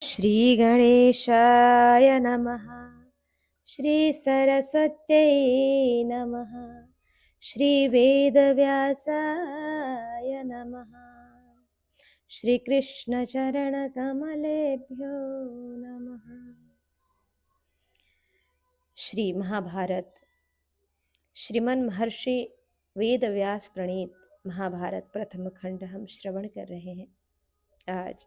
श्री गणेशाय नमः। श्री सरस्वत्यै नमः। श्री वेदव्यासाय नमः। श्री कृष्ण चरण कमलेभ्यो नमः। श्री महाभारत श्रीमन महर्षि वेदव्यास प्रणीत महाभारत प्रथम खंड हम श्रवण कर रहे हैं। आज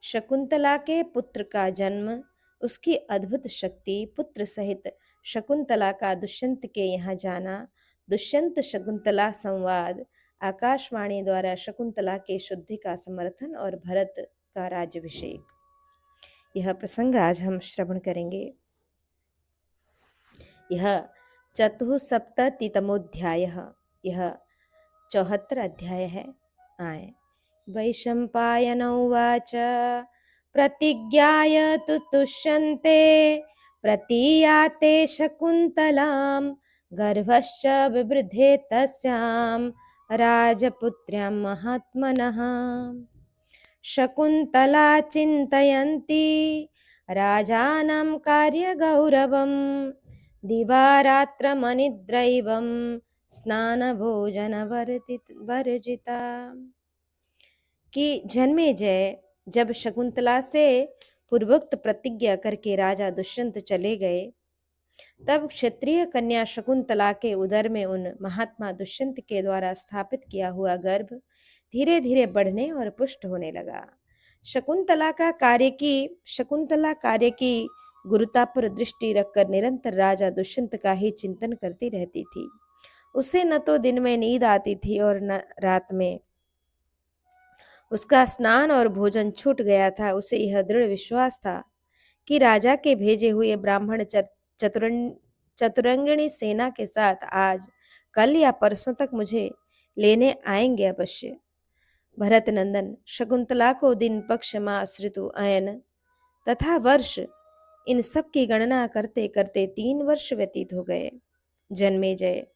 शकुंतला के पुत्र का जन्म, उसकी अद्भुत शक्ति, पुत्र सहित शकुंतला का दुष्यंत के यहाँ जाना, दुष्यंत शकुंतला संवाद, आकाशवाणी द्वारा शकुंतला के शुद्धि का समर्थन और भरत का राज्याभिषेक, यह प्रसंग आज हम श्रवण करेंगे। यह 74तमोऽध्याय, यह 74 अध्याय है। आए वैशंपायन उवाच प्रतिज्ञाय तु तुष्यन्ते प्रतीयाते शकुन्तलां गर्भश्च बिवृधे तस्यां राजपुत्र्यां महात्मनः। शकुन्तला चिन्तयन्ती राजानं कार्यगौरवं दिवारात्रमनिद्रैवं स्नानभोजनवर्जिता। कि जन्मेजय जब शकुंतला से पूर्वोक्त प्रतिज्ञा करके राजा दुष्यंत चले गए, तब क्षत्रिय कन्या शकुंतला के उदर में उन महात्मा दुष्यंत के द्वारा स्थापित किया हुआ गर्भ धीरे धीरे बढ़ने और पुष्ट होने लगा। शकुंतला कार्य की गुरुता पर दृष्टि रखकर निरंतर राजा दुष्यंत का ही चिंतन करती रहती थी। उसे न तो दिन में नींद आती थी और न रात में। उसका स्नान और भोजन छूट गया था। उसे यह दृढ़ विश्वास था कि राजा के भेजे हुए ब्राह्मण चतुरंगिणी सेना के साथ आज, कल या परसों तक मुझे लेने आएंगे अवश्य। भरत नंदन, शकुंतला को दिन, पक्ष, मास, ऋतु, अयन तथा वर्ष, इन सब की गणना करते करते 3 वर्ष व्यतीत हो गए। जन्मेजय,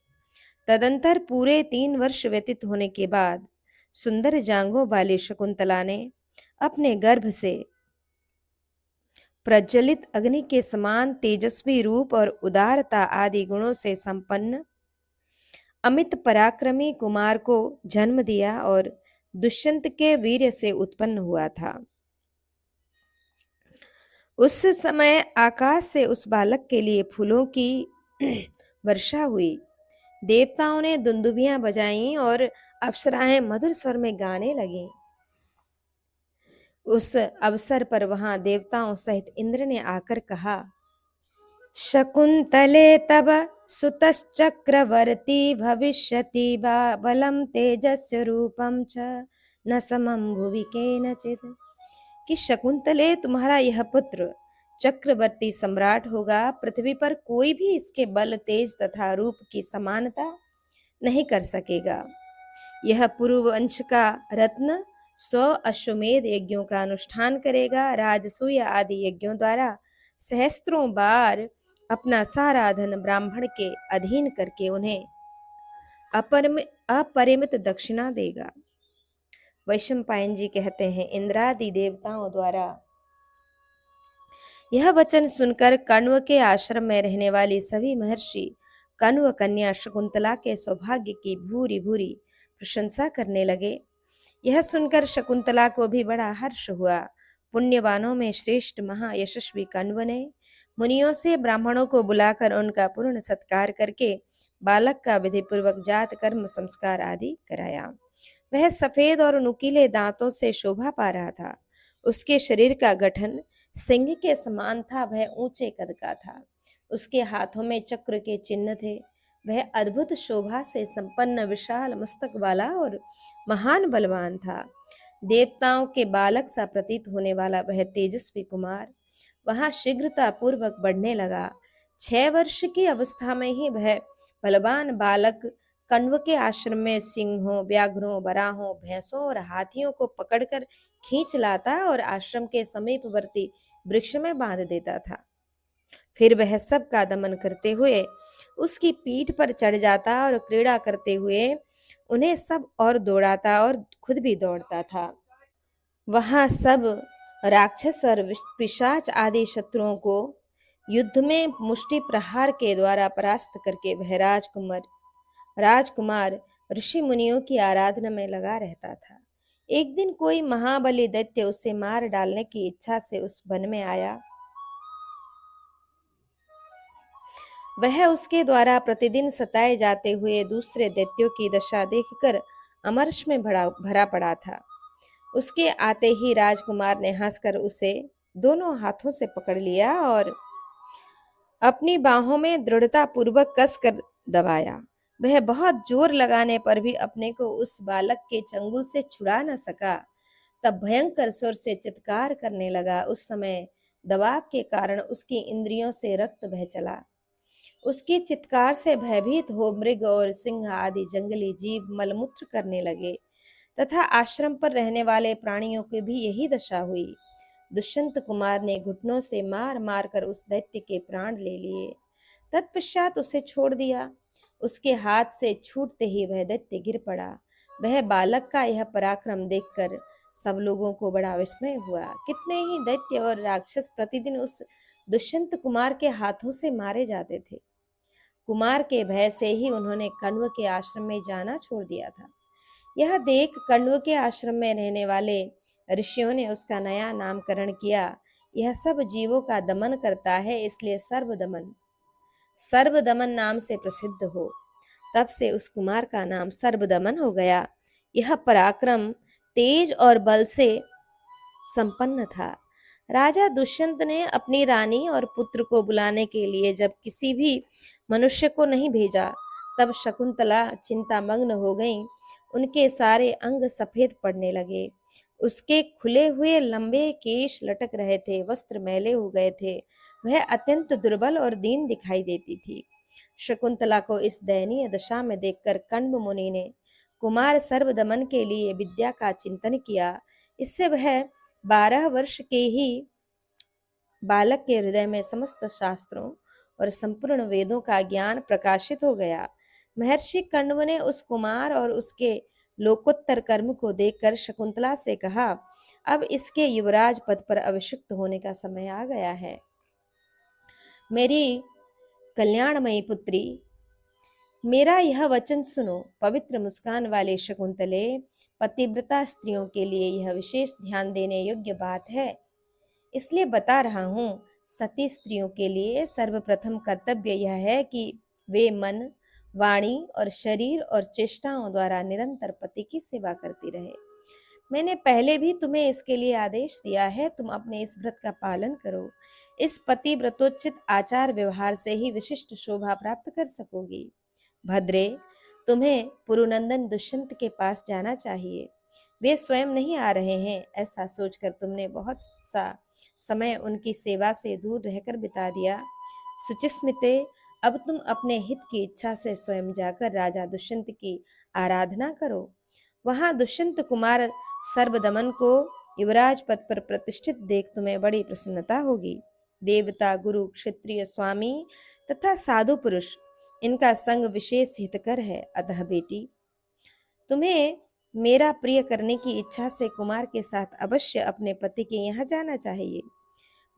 तदंतर पूरे 3 वर्ष व्यतीत होने के बाद सुंदर जांघों वाली शकुंतला ने अपने गर्भ से प्रज्वलित अग्नि के समान तेजस्वी रूप और उदारता आदि गुणों से संपन्न अमित पराक्रमी कुमार को जन्म दिया और दुष्यंत के वीर्य से उत्पन्न हुआ था। उस समय आकाश से उस बालक के लिए फूलों की वर्षा हुई। देवताओं ने दुंदुभियां बजाईं और अप्सराएं मधुर स्वर में गाने लगीं। उस अवसर पर वहां देवताओं सहित इंद्र ने आकर कहा, शकुंतले तब सुतश्चक्रवर्ती भविष्यति बलम तेजस्य रूपम च न समम भुवि केनचित्। कि शकुंतले, तुम्हारा यह पुत्र चक्रवर्ती सम्राट होगा। पृथ्वी पर कोई भी इसके बल, तेज तथा रूप की समानता नहीं कर सकेगा। यह पूर्व वंश का रत्न 100 अश्वमेध यज्ञों का अनुष्ठान करेगा। राजसूय आदि यज्ञों द्वारा सहस्त्रों बार अपना सारा धन ब्राह्मण के अधीन करके उन्हें अपरिमित दक्षिणा देगा। वैशंपायन जी कहते हैं, इंद्रादि देवताओं द्वारा यह वचन सुनकर कण्व के आश्रम में रहने वाली सभी महर्षि कण्व कन्या शकुंतला के सौभाग्य की भूरी भूरी प्रशंसा करने लगे। यह सुनकर शकुंतला को भी बड़ा हर्ष हुआ। पुण्यवानों में श्रेष्ठ महायशस्वी कण्व ने मुनियों से ब्राह्मणों को बुलाकर उनका पूर्ण सत्कार करके बालक का विधि पूर्वक जात कर्म संस्कार आदि कराया। वह सफेद और नुकीले दांतों से शोभा पा रहा था। उसके शरीर का गठन सिंह के समान था। वह ऊंचे कद का था। उसके हाथों में चक्र के चिन्ह थे। वह अद्भुत शोभा से संपन्न विशाल मस्तक वाला और महान बलवान था। देवताओं के बालक सा प्रतीत होने वाला वह तेजस्वी कुमार वहां शीघ्रता पूर्वक बढ़ने लगा। 6 वर्ष की अवस्था में ही वह बलवान बालक कण्व के आश्रम में सिंहों, व्याघ्रों, बराहों, भैंसों और हाथियों को पकड़कर खींच लाता और आश्रम के समीपवर्ती वृक्ष में बांध देता था। फिर वह सब का दमन करते हुए उसकी पीठ पर चढ़ जाता और क्रीड़ा करते हुए उन्हें सब और दौड़ाता और खुद भी दौड़ता था। वहां सब राक्षस और पिशाच आदि शत्रुओं को युद्ध में मुष्टि प्रहार के द्वारा परास्त करके वह राजकुमार ऋषि मुनियों की आराधना में लगा रहता था। एक दिन कोई महाबली दैत्य उसे मार डालने की इच्छा से उस वन में आया। वह उसके द्वारा प्रतिदिन सताए जाते हुए दूसरे दैत्यों की दशा देखकर अमर्ष में भरा पड़ा था। उसके आते ही राजकुमार ने हंसकर उसे दोनों हाथों से पकड़ लिया और अपनी बाहों में दृढ़ता पूर्वक कसकर दबाया। वह बहुत जोर लगाने पर भी अपने को उस बालक के चंगुल से छुड़ा न सका। तब भयंकर स्वर से चित्कार करने लगा। उस समय दबाव के कारण उसकी इंद्रियों से रक्त बह चला। उसकी चित्कार से भयभीत हो मृग और सिंह आदि जंगली जीव मलमूत्र करने लगे तथा आश्रम पर रहने वाले प्राणियों की भी यही दशा हुई। दुष्यंत कुमार ने घुटनों से मार मार कर उस दैत्य के प्राण ले लिए। तत्पश्चात उसे छोड़ दिया। उसके हाथ से छूटते ही वह दैत्य गिर पड़ा। वह बालक का यह पराक्रम देखकर सब लोगों को बड़ा विस्मय हुआ। कितने ही दैत्य और राक्षस प्रतिदिन उस दुष्यंत कुमार के हाथों से मारे जाते थे। कुमार के भय से ही उन्होंने कण्व के आश्रम में जाना छोड़ दिया था। यह देख कण्व के आश्रम में रहने वाले ऋषियों ने उसका नया नामकरण किया। यह सब जीवों का दमन करता है, इसलिए सर्वदमन नाम से प्रसिद्ध हो। तब से उस कुमार का नाम सर्वदमन हो गया। यह पराक्रम तेज और बल से संपन्न था। राजा दुष्यंत ने अपनी रानी और पुत्र को बुलाने के लिए जब किसी भी मनुष्य को नहीं भेजा, तब शकुंतला चिंतामग्न हो गईं। उनके सारे अंग सफेद पड़ने लगे। उसके खुले हुए लंबे केश लटक रहे थे, वस्त्र मैले हो गए थे। वह अत्यंत दुर्बल और दीन दिखाई देती थी। शकुंतला को इस दयनीय दशा में देखकर कण्व मुनि ने कुमार सर्वदमन के लिए विद्या का चिंतन किया। इससे वह 12 वर्ष के ही बालक के हृदय में समस्त शास्त्रों और संपूर्ण वेदों का ज्ञान प्रकाशित हो गया। महर्षि कण्व ने उस कुमार और उसके लोकोत्तर कर्म को देखकर शकुंतला से कहा, अब इसके युवराज पद पर अभिषिक्त होने का समय आ गया है। मेरी कल्याणमयी पुत्री, मेरा यह वचन सुनो। पवित्र मुस्कान वाले शकुंतले, पतिव्रता स्त्रियों के लिए यह विशेष ध्यान देने योग्य बात है, इसलिए बता रहा हूँ। सती स्त्रियों के लिए सर्वप्रथम कर्तव्य यह है कि वे मन, वाणी और शरीर और चेष्टाओं द्वारा निरंतर पति की सेवा करती रहे। मैंने पहले भी तुम्हें इसके लिए आदेश दिया है, तुम अपने इस व्रत का पालन करो। इस पति व्रतोचित आचार व्यवहार से ही विशिष्ट शोभा प्राप्त कर सकोगी। भद्रे, तुम्हें पुरुनंदन दुष्यंत के पास जाना चाहिए। वे स्वयं नहीं आ रहे हैं, ऐसा सोचकर तुमने बहुत सा समय उनकी सेवा से दूर रहकर बिता दिया। सुचिस्मिते, अब तुम अपने हित की इच्छा से स्वयं जाकर राजा दुष्यंत की आराधना करो। वहां दुष्यंत कुमार सर्वदमन को युवराज पद पर प्रतिष्ठित देख तुम्हें बड़ी प्रसन्नता होगी। देवता, गुरु, क्षत्रिय, स्वामी तथा साधु पुरुष, इनका संग विशेष हितकर है। अतः बेटी, तुम्हें मेरा प्रिय करने की इच्छा से कुमार के साथ अवश्य अपने पति के यहाँ जाना चाहिए।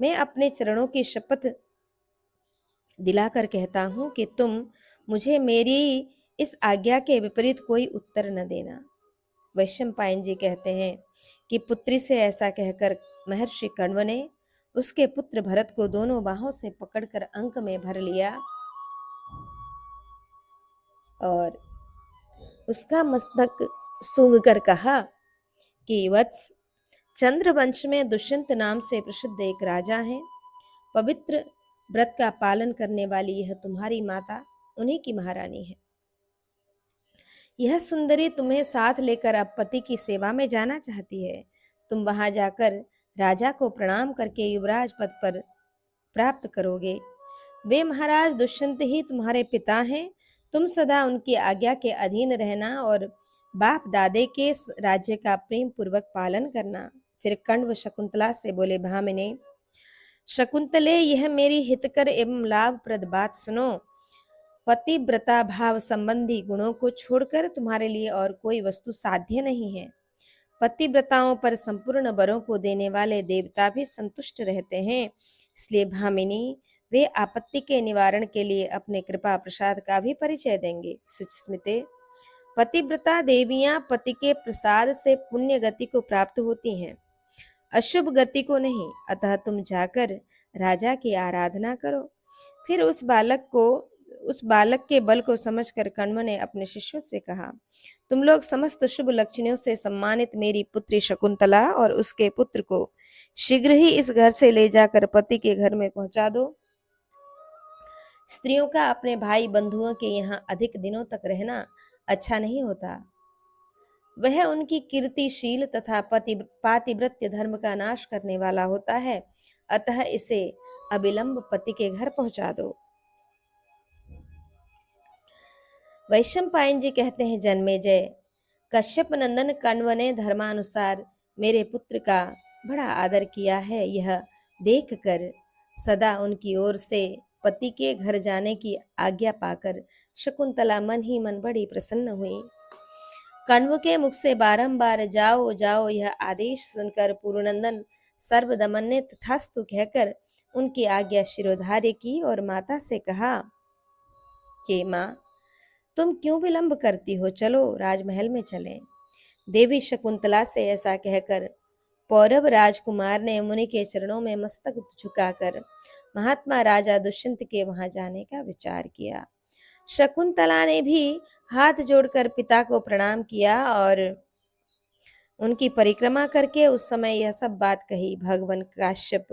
मैं अपने चरणों की शपथ दिलाकर कहता हूँ कि तुम मुझे मेरी इस आज्ञा के विपरीत कोई उत्तर न देना। वैशंपायन जी कहते हैं कि पुत्री से ऐसा कहकर महर्षि कण्व ने उसके पुत्र भरत को दोनों बाहों से पकड़कर अंक में भर लिया और उसका मस्तक सूंघ कर कहा कि वत्स, चंद्रवंश में दुष्यंत नाम से प्रसिद्ध एक राजा हैं। पवित्र व्रत का पालन करने वाली यह तुम्हारी माता उन्हीं की महारानी है। यह सुंदरी तुम्हें साथ लेकर अब पति की सेवा में जाना चाहती है। तुम वहां जाकर राजा को प्रणाम करके युवराज पद पर प्राप्त करोगे। वे महाराज दुष्यंत ही तुम्हारे पिता हैं। तुम सदा उनकी आज्ञा के अधीन रहना और बाप दादे के राज्य का प्रेम पूर्वक पालन करना। फिर कण्व शकुंतला से बोले, भामिने शकुंतले, यह मेरी हितकर एवं लाभप्रद बात सुनो। पतिव्रता भाव संबंधी गुणों को छोड़कर तुम्हारे लिए और कोई वस्तु साध्य नहीं है। पतिव्रताओं पर संपूर्ण वरों को देने वाले देवता भी संतुष्ट रहते हैं। इसलिए भामिनी वे आपत्ति के निवारण के लिए अपने कृपा प्रसाद का भी परिचय देंगे। सुचिस्मिते, पतिव्रता देवियां पति के प्रसाद से पुण्य गति को प्राप्त होती हैं, अशुभ गति को नहीं। अतः तुम जाकर राजा की आराधना करो। फिर उस बालक के बल को समझकर कण्व ने अपने शिष्यों से कहा, तुम लोग समस्त शुभ लक्षणों से सम्मानित मेरी पुत्री शकुंतला और उसके पुत्र को शीघ्र ही इस घर से ले जाकर पति के घर में पहुंचा दो। स्त्रियों का अपने भाई बंधुओं के यहाँ अधिक दिनों तक रहना अच्छा नहीं होता। वह उनकी कीर्तिशील तथा पातिव्रत्य धर्म का नाश करने वाला होता है। अतः इसे अविलंब पति के घर पहुंचा दो। वैशंपायन जी कहते हैं, जन्मेजय, कश्यप नंदन कण्व ने धर्मानुसार मेरे पुत्र का बड़ा आदर किया है। यह देखकर सदा उनकी ओर से पति के घर जाने की आज्ञा पाकर शकुंतला मन ही मन बड़ी प्रसन्न हुई। कण्व के मुख से बारंबार जाओ जाओ यह आदेश सुनकर पुरुनंदन सर्वदमन ने तथास्तु कहकर उनकी आज्ञा शिरोधार्य की और माता से कहा कि माँ, तुम क्यों विलंब करती हो, चलो राजमहल में चलें। देवी शकुंतला से ऐसा कहकर पौरव राजकुमार ने मुनि के चरणों में मस्तक झुकाकर महात्मा राजा दुष्यंत के वहां जाने का विचार किया। शकुंतला ने भी हाथ जोड़कर पिता को प्रणाम किया और उनकी परिक्रमा करके उस समय यह सब बात कही। भगवान काश्यप,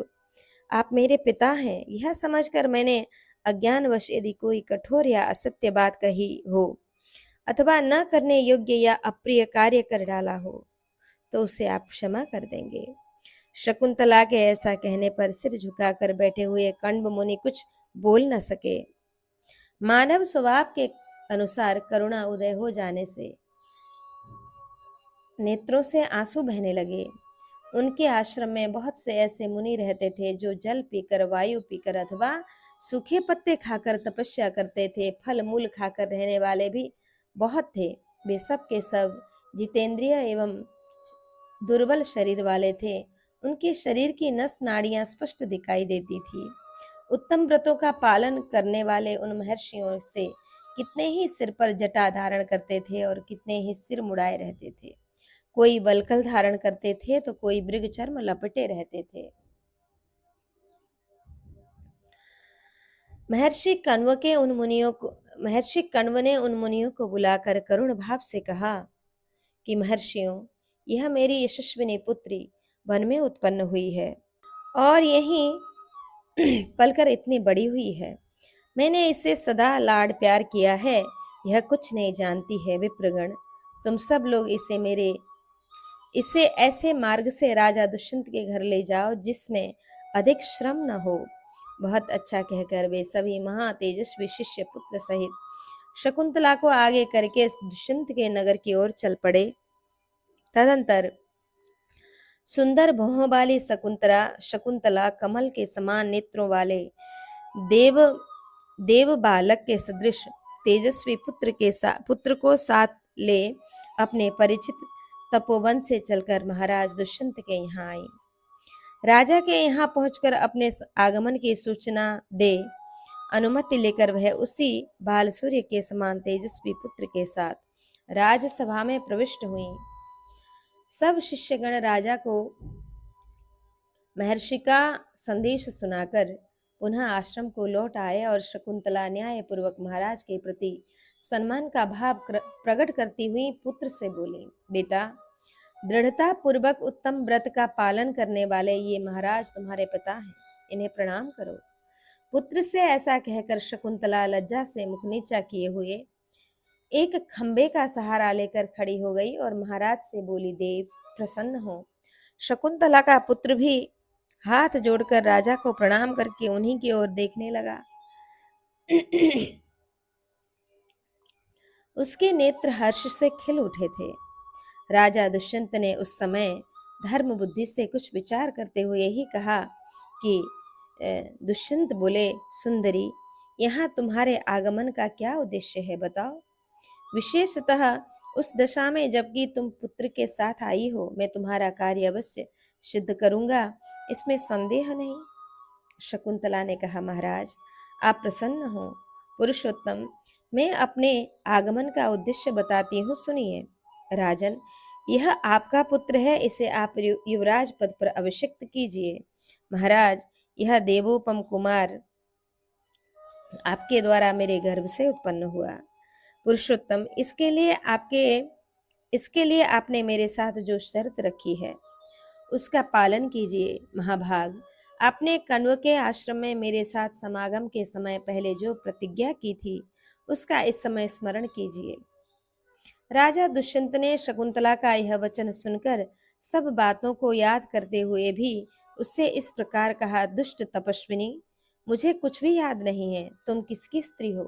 आप मेरे पिता हैं, यह समझकर मैंने अज्ञानवश यदि कोई कठोर या असत्य बात कही हो अथवा न करने योग्य या अप्रिय कार्य कर डाला हो तो उसे आप क्षमा कर देंगे। शकुंतला के ऐसा कहने पर सिर झुकाकर बैठे हुए कण्व मुनि कुछ बोल न सके। मानव स्वभाव के अनुसार करुणा उदय हो जाने से नेत्रों से आंसू बहने लगे। उनके आश्रम में बहुत से ऐसे मुनि रहते थे जो जल पीकर, वायु पीकर अथवा सूखे पत्ते खाकर तपस्या करते थे। फल मूल खाकर रहने वाले भी बहुत थे। वे सब के सब जितेंद्रिय एवं दुर्बल शरीर वाले थे। उनके शरीर की नस नाड़ियां स्पष्ट दिखाई देती थी। उत्तम व्रतों का पालन करने वाले उन महर्षियों से कितने ही सिर पर जटा धारण करते थे और कितने ही सिर मुड़ाए रहते थे। कोई वल्कल धारण करते थे तो कोई मृग चर्म लपेटे रहते थे। महर्षि कण्व ने उन मुनियों को बुलाकर करुण भाव से कहा कि महर्षियों, यह मेरी यशस्विनी पुत्री वन में उत्पन्न हुई है और यहीं पलकर इतनी बड़ी हुई है। मैंने इसे सदा लाड प्यार किया है। यह कुछ नहीं जानती है। विप्रगण, तुम सब लोग इसे ऐसे मार्ग से राजा दुष्यंत के घर ले जाओ जिसमें अधिक श्रम न हो। बहुत अच्छा कहकर वे सभी महा तेजस्वी शिष्य पुत्र सहित शकुंतला को आगे करके दुष्यंत के नगर की ओर चल पड़े। तदंतर सुंदर भौहों वाली शकुंतला कमल के समान नेत्रों वाले देव बालक के सदृश तेजस्वी पुत्र को साथ ले अपने परिचित तपोवन से चलकर महाराज दुष्यंत के यहाँ आई। राजा के यहाँ पहुंचकर अपने आगमन की सूचना दे अनुमति लेकर वह उसी बाल सूर्य के समान तेजस्वी पुत्र के साथ राजसभा में प्रविष्ट हुई। सब शिष्यगण राजा को महर्षि का संदेश सुनाकर पुनः आश्रम को लौट आए और शकुंतला न्याय पूर्वक महाराज के प्रति सम्मान का भाव प्रकट करती हुई पुत्र से बोली, बेटा, दृढ़ता पूर्वक उत्तम व्रत का पालन करने वाले ये महाराज तुम्हारे पिता हैं, इन्हें प्रणाम करो। पुत्र से ऐसा कहकर शकुंतला लज्जा से मुख नीचा किए हुए एक खंबे का सहारा लेकर खड़ी हो गई और महाराज से बोली, देव प्रसन्न हो। शकुंतला का पुत्र भी हाथ जोड़कर राजा को प्रणाम करके उन्हीं की ओर देखने लगा। उसके नेत्र हर्ष से खिल उठे थे। राजा दुष्यंत ने उस समय धर्म बुद्धि से कुछ विचार करते हुए ही कहा कि दुष्यंत बोले, सुंदरी, यहाँ तुम्हारे आगमन का क्या उद्देश्य है, बताओ। विशेषतः उस दशा में जबकि तुम पुत्र के साथ आई हो, मैं तुम्हारा कार्य अवश्य सिद्ध करूंगा, इसमें संदेह नहीं। शकुंतला ने कहा, महाराज आप प्रसन्न हो। पुरुषोत्तम, मैं अपने आगमन का उद्देश्य बताती हूँ, सुनिए। राजन, यह आपका पुत्र है, इसे आप युवराज पद पर अभिषिक्त कीजिए। महाराज, यह देवोपम कुमार आपके द्वारा मेरे गर्भ से उत्पन्न हुआ। पुरुषोत्तम, इसके लिए आपने मेरे साथ जो शर्त रखी है उसका पालन कीजिए। महाभाग, आपने कण्व के आश्रम में मेरे साथ समागम के समय पहले जो प्रतिज्ञा की थी उसका इस समय स्मरण कीजिए। राजा दुष्यंत ने शकुंतला का यह वचन सुनकर सब बातों को याद करते हुए भी उससे इस प्रकार कहा, दुष्ट तपस्विनी, मुझे कुछ भी याद नहीं है। तुम किसकी स्त्री हो?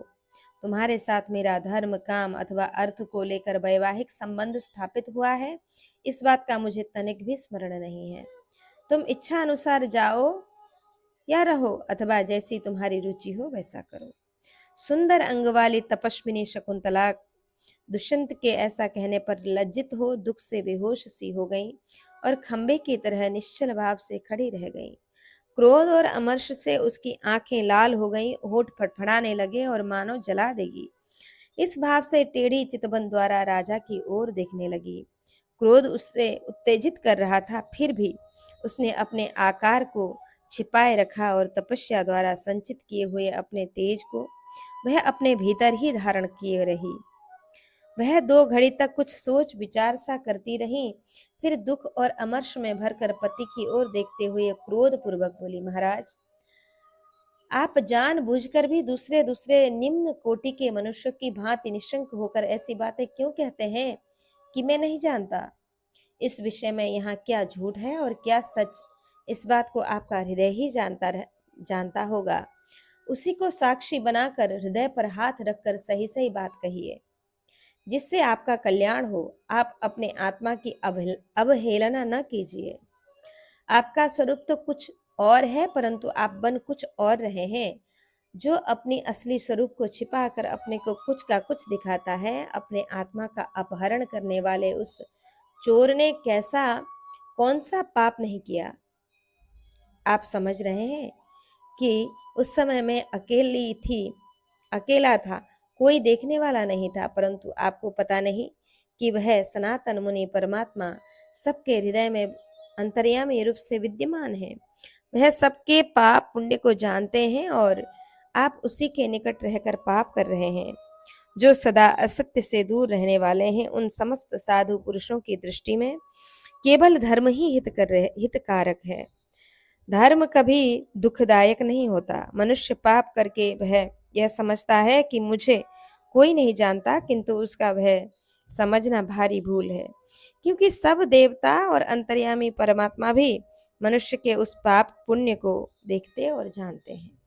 तुम्हारे साथ मेरा धर्म, काम अथवा अर्थ को लेकर वैवाहिक संबंध स्थापित हुआ है, इस बात का मुझे तनिक भी स्मरण नहीं है। तुम इच्छा अनुसार जाओ या रहो, अथवा जैसी तुम्हारी रुचि हो वैसा करो। सुंदर अंग वाली तपस्विनी शकुंतला दुष्यंत के ऐसा कहने पर लज्जित हो दुख से बेहोश सी हो गई और खंबे की तरह निश्चल भाव से खड़ी रह गई। क्रोध और अमर्ष से उसकी आंखें लाल हो गईं, होठ फड़फड़ाने लगे और मानो जला देगी। इस भाव से टेढ़ी चितवन द्वारा राजा की ओर देखने लगी। क्रोध उससे उत्तेजित कर रहा था, फिर भी उसने अपने आकार को छिपाए रखा और तपस्या द्वारा संचित किए हुए अपने तेज को वह अपने भीतर ही धारण किए रही। वह 2 घड़ी तक कुछ सोच विचार सा करती रही, फिर दुख और अमर्ष में भरकर पति की ओर देखते हुए क्रोध पूर्वक बोली, महाराज, आप जानबूझकर भी दूसरे दूसरे निम्न कोटि के मनुष्यों की भांति निशंक होकर ऐसी बातें क्यों कहते हैं कि मैं नहीं जानता? इस विषय में यहाँ क्या झूठ है और क्या सच, इस बात को आपका हृदय ही जानता होगा। उसी को साक्षी बनाकर हृदय पर हाथ रखकर सही सही बात कहिए, जिससे आपका कल्याण हो। आप अपने आत्मा की अवहेलना न कीजिए। आपका स्वरूप तो कुछ और है, परंतु आप बन कुछ और रहे हैं। जो अपनी असली स्वरूप को छिपाकर अपने को कुछ का कुछ दिखाता है, अपने आत्मा का अपहरण करने वाले उस चोर ने कौन सा पाप नहीं किया। आप समझ रहे हैं कि उस समय मैं अकेला था, कोई देखने वाला नहीं था, परंतु आपको पता नहीं कि वह सनातन मुनि परमात्मा सबके हृदय में अंतर्यामी रूप से विद्यमान है। वह सबके पाप पुण्य को जानते हैं और आप उसी के निकट रहकर पाप कर रहे हैं। जो सदा असत्य से दूर रहने वाले हैं, उन समस्त साधु पुरुषों की दृष्टि में केवल धर्म ही हितकारक है। धर्म कभी दुखदायक नहीं होता। मनुष्य पाप करके वह यह समझता है कि मुझे कोई नहीं जानता, किंतु उसका वह समझना भारी भूल है, क्योंकि सब देवता और अंतर्यामी परमात्मा भी मनुष्य के उस पाप पुण्य को देखते और जानते हैं।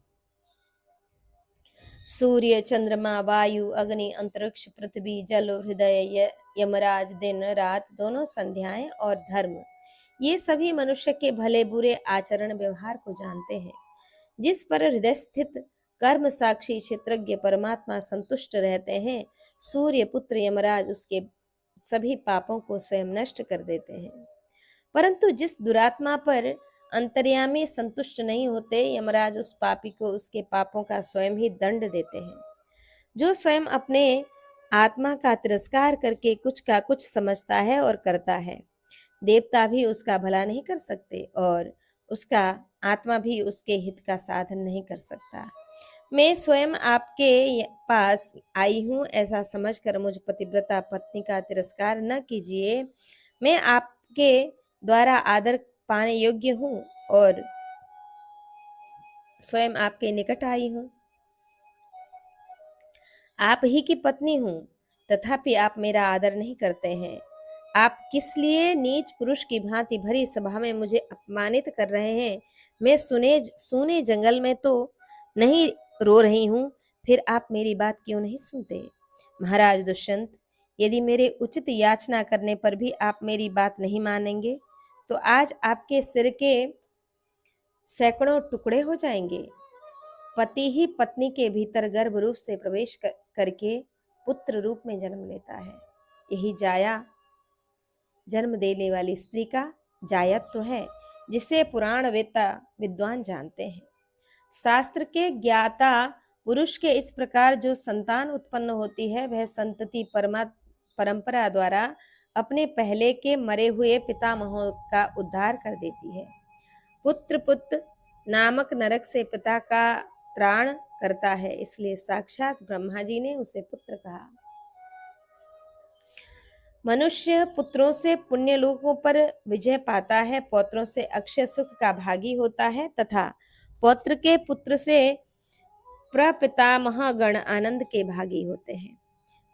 सूर्य, चंद्रमा, वायु, अग्नि, अंतरिक्ष, पृथ्वी, जल, हृदय, यमराज, दिन रात, दोनों संध्याएं और धर्म, ये सभी मनुष्य के भले बुरे आचरण व्यवहार को जानते हैं। जिस पर हृदय स्थित कर्म साक्षी क्षेत्रज्ञ परमात्मा संतुष्ट रहते हैं, सूर्य पुत्र यमराज उसके सभी पापों को स्वयं नष्ट कर देते हैं। परंतु जिस दुरात्मा पर अंतर्यामी संतुष्ट नहीं होते, यमराज उस पापी को उसके पापों का स्वयं ही दंड देते हैं। जो स्वयं अपने आत्मा का तिरस्कार करके कुछ का कुछ समझता है और करता है, देवता भी उसका भला नहीं कर सकते और उसका आत्मा भी उसके हित का साधन नहीं कर सकता। मैं स्वयं आपके पास आई हूँ, ऐसा समझकर मुझ पतिव्रता पत्नी का तिरस्कार न कीजिए। मैं आपके द्वारा आदर पाने योग्य हूँ और स्वयं आपके निकट आई हूँ। आप ही की पत्नी हूँ, तथापि आप मेरा आदर नहीं करते हैं। आप किस लिए नीच पुरुष की भांति भरी सभा में मुझे अपमानित कर रहे हैं? मैं सुने जंगल में तो नहीं रो रही हूँ, फिर आप मेरी बात क्यों नहीं सुनते? महाराज दुष्यंत, यदि मेरे उचित याचना करने पर भी आप मेरी बात नहीं मानेंगे, तो आज आपके सिर के सैकड़ों टुकड़े हो जाएंगे। पति ही पत्नी के भीतर गर्भ रूप से प्रवेश करके पुत्र रूप में जन्म लेता है। यही जाया जन्म देने वाली स्त्री का जायत्व है, जिसे पुराण वेत्ता विद्वान जानते हैं। शास्त्र के ज्ञाता पुरुष के इस प्रकार जो संतान उत्पन्न होती है, वह संतति परंपरा द्वारा अपने पहले के मरे हुए पितामहों का उद्धार कर देती है। पुत्र पुत्र नामक नरक से पिता का त्राण करता है, इसलिए साक्षात ब्रह्मा जी ने उसे पुत्र कहा। मनुष्य पुत्रों से पुण्य लोकों पर विजय पाता है, पौत्रों से अक्षय सुख का भागी होता है तथा पौत्र के पुत्र से प्रपितामह गण आनंद के भागी होते हैं।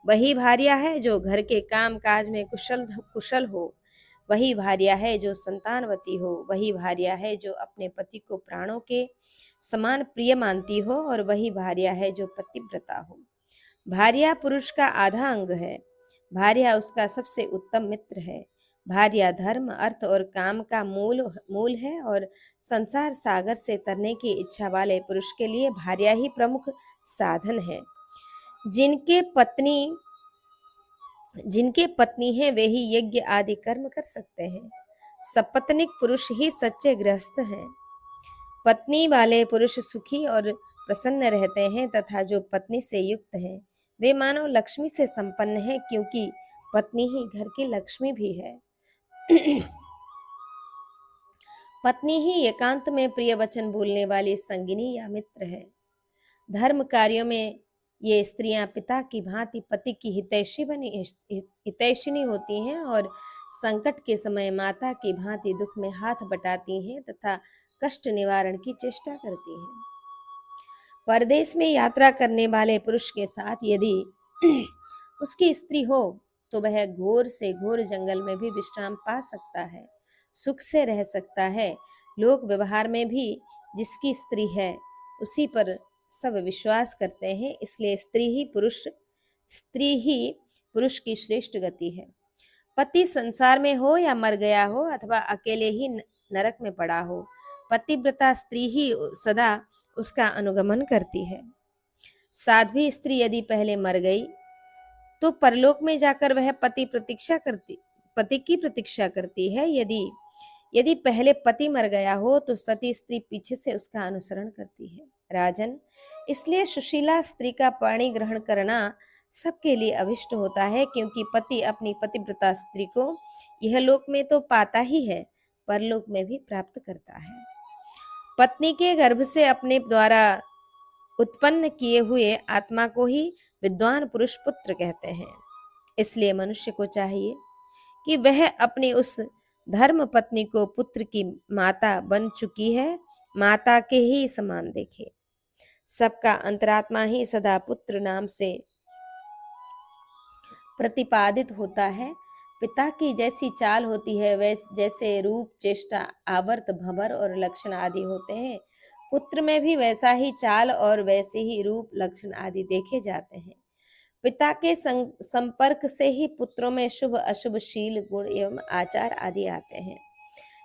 वही भार्या है जो घर के काम काज में कुशल हो, वही भार्या है जो संतानवती हो, वही भार्या है जो अपने पति को प्राणों के समान प्रिय मानती हो, और वही भार्या है जो पतिव्रता हो। भार्या पुरुष का आधा अंग है, भार्या उसका सबसे उत्तम मित्र है। भार्या धर्म अर्थ और काम का मूल है, और संसार सागर से तरने की इच्छा वाले पुरुष के लिए भार्या ही प्रमुख साधन है। जिनके पत्नी हैं वे ही यज्ञ आदि कर्म कर सकते हैं। सपत्नीक पुरुष ही सच्चे गृहस्थ हैं। पत्नी वाले पुरुष सुखी और प्रसन्न रहते हैं तथा जो पत्नी से युक्त हैं वे मानो लक्ष्मी से संपन्न हैं, क्योंकि पत्नी ही घर की लक्ष्मी भी है। पत्नी ही एकांत में प्रिय वचन बोलने वाली संगिनी या मित्र है। धर्म कार्यों में ये स्त्रियां पिता की भांति पति की हितैषिणी होती हैं, और संकट के समय माता की भांति दुख में हाथ बटाती हैं तथा कष्ट निवारण की चेष्टा करती हैं। परदेश में यात्रा करने वाले पुरुष के साथ यदि उसकी स्त्री हो तो वह घोर से घोर जंगल में भी विश्राम पा सकता है, सुख से रह सकता है। लोक व्यवहार में भी जिसकी स्त्री है उसी पर सब विश्वास करते हैं, इसलिए स्त्री ही पुरुष की श्रेष्ठ गति है। पति संसार में हो या मर गया हो अथवा अकेले ही नरक में पड़ा हो, पतिव्रता स्त्री ही सदा उसका अनुगमन करती है। साध्वी स्त्री यदि पहले मर गई तो परलोक में जाकर वह पति की प्रतीक्षा करती है। यदि पहले पति मर गया हो तो सती स्त्री पीछे से उसका अनुसरण करती है। राजन, इसलिए सुशीला स्त्री का पाणी ग्रहण करना सबके लिए अभिष्ट होता है, क्योंकि पति अपनी पतिव्रता स्त्री को यह लोक में तो पाता ही है, परलोक में भी प्राप्त करता है। पत्नी के गर्भ से अपने द्वारा उत्पन्न किए हुए आत्मा को ही विद्वान पुरुष पुत्र कहते हैं। इसलिए मनुष्य को चाहिए कि वह अपनी उस धर्म पत्नी को पुत्र की माता बन चुकी है माता के ही समान देखे। सबका अंतरात्मा ही सदा पुत्र नाम से प्रतिपादित होता है। पिता की जैसी चाल होती है जैसे रूप, चेष्टा, आवर्त, भंवर और लक्षण आदि होते हैं, पुत्र में भी वैसा ही चाल और वैसे ही रूप, लक्षण आदि देखे जाते हैं। पिता के संपर्क से ही पुत्रों में शुभ अशुभ शील, गुण एवं आचार आदि आते हैं।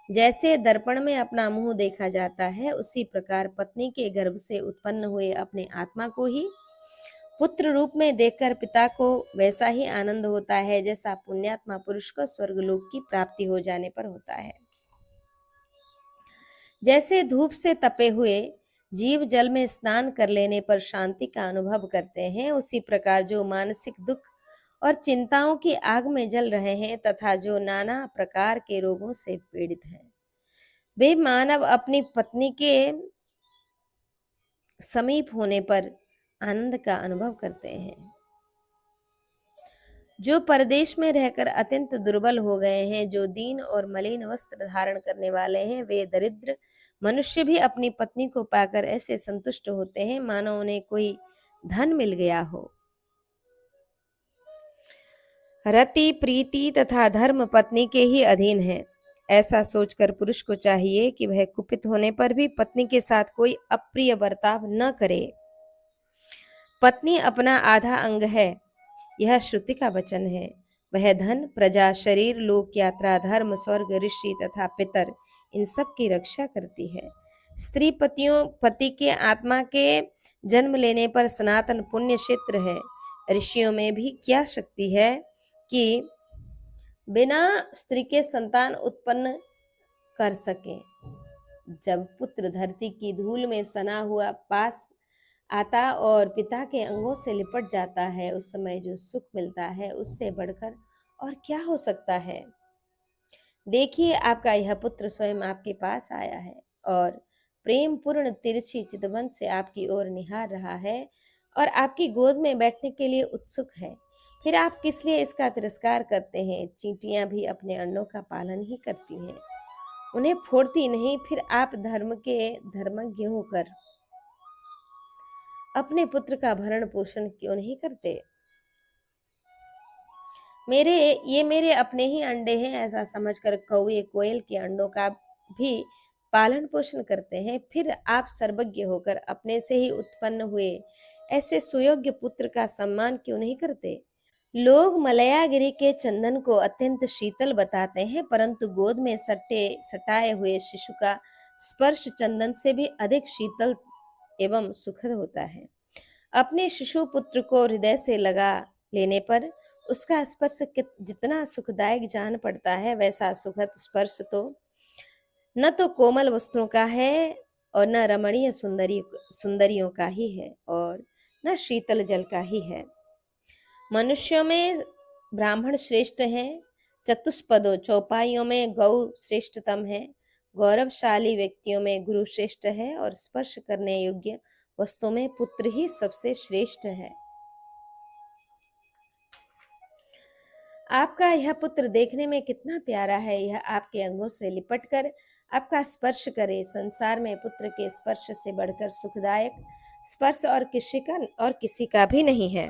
जैसे दर्पण में अपना मुंह देखा जाता है, उसी प्रकार पत्नी के गर्भ से उत्पन्न हुए अपने आत्मा को ही पुत्र रूप में देखकर पिता को वैसा ही आनंद होता है जैसा पुण्यात्मा पुरुष को स्वर्गलोक की प्राप्ति हो जाने पर होता है। जैसे धूप से तपे हुए जीव जल में स्नान कर लेने पर शांति का अनुभव करते हैं, उसी प्रकार जो मानसिक दुख और चिंताओं की आग में जल रहे हैं तथा जो नाना प्रकार के रोगों से पीड़ित हैं, वे मानव अपनी पत्नी के समीप होने पर आनंद का अनुभव करते हैं। जो परदेश में रहकर अत्यंत दुर्बल हो गए हैं, जो दीन और मलिन वस्त्र धारण करने वाले हैं, वे दरिद्र मनुष्य भी अपनी पत्नी को पाकर ऐसे संतुष्ट होते हैं मानो उन्हें कोई धन मिल गया हो। रति, प्रीति तथा धर्म पत्नी के ही अधीन है। ऐसा सोचकर पुरुष को चाहिए कि वह कुपित होने पर भी पत्नी के साथ कोई अप्रिय बर्ताव न करे। पत्नी अपना आधा अंग है, यह श्रुति का वचन है। वह धन, प्रजा, शरीर, लोक यात्रा, धर्म, स्वर्ग, ऋषि तथा पितर इन सब की रक्षा करती है। स्त्री पति के आत्मा के जन्म लेने पर सनातन पुण्य क्षेत्र है। ऋषियों में भी क्या शक्ति है कि बिना स्त्री के संतान उत्पन्न कर सके। जब पुत्र धरती की धूल में सना हुआ पास आता और पिता के अंगों से लिपट जाता है, उस समय जो सुख मिलता है उससे बढ़कर और क्या हो सकता है। देखिए, आपका यह पुत्र स्वयं आपके पास आया है और प्रेम पूर्ण तिरछी चितवन से आपकी ओर निहार रहा है और आपकी गोद में बैठने के लिए उत्सुक है। फिर आप किस लिए इसका तिरस्कार करते हैं? चींटियां भी अपने अंडों का पालन ही करती हैं, उन्हें फोड़ती नहीं। फिर आप धर्म के धर्मज्ञ होकर अपने पुत्र का भरण पोषण क्यों नहीं करते? मेरे अपने ही अंडे हैं ऐसा समझकर कौवे कोयल के अंडों का भी पालन पोषण करते हैं। फिर आप सर्वज्ञ होकर अपने से ही उत्पन्न हुए ऐसे सुयोग्य पुत्र का सम्मान क्यों नहीं करते? लोग मलयागिरी के चंदन को अत्यंत शीतल बताते हैं, परंतु गोद में सटाए हुए शिशु का स्पर्श चंदन से भी अधिक शीतल एवं सुखद होता है। अपने शिशु पुत्र को हृदय से लगा लेने पर उसका स्पर्श जितना सुखदायक जान पड़ता है, वैसा सुखद स्पर्श तो न तो कोमल वस्त्रों का है और न रमणीय सुंदरियों का ही है और न शीतल जल का ही है। मनुष्यों में ब्राह्मण श्रेष्ठ हैं, चतुष्पदों चौपाइयों में गौ श्रेष्ठतम है, गौरवशाली व्यक्तियों में गुरु श्रेष्ठ है और स्पर्श करने योग्य वस्तुओं में पुत्र ही सबसे श्रेष्ठ है। आपका यह पुत्र देखने में कितना प्यारा है, यह आपके अंगों से लिपटकर आपका स्पर्श करे। संसार में पुत्र के स्पर्श से बढ़कर सुखदायक स्पर्श और किसी का भी नहीं है।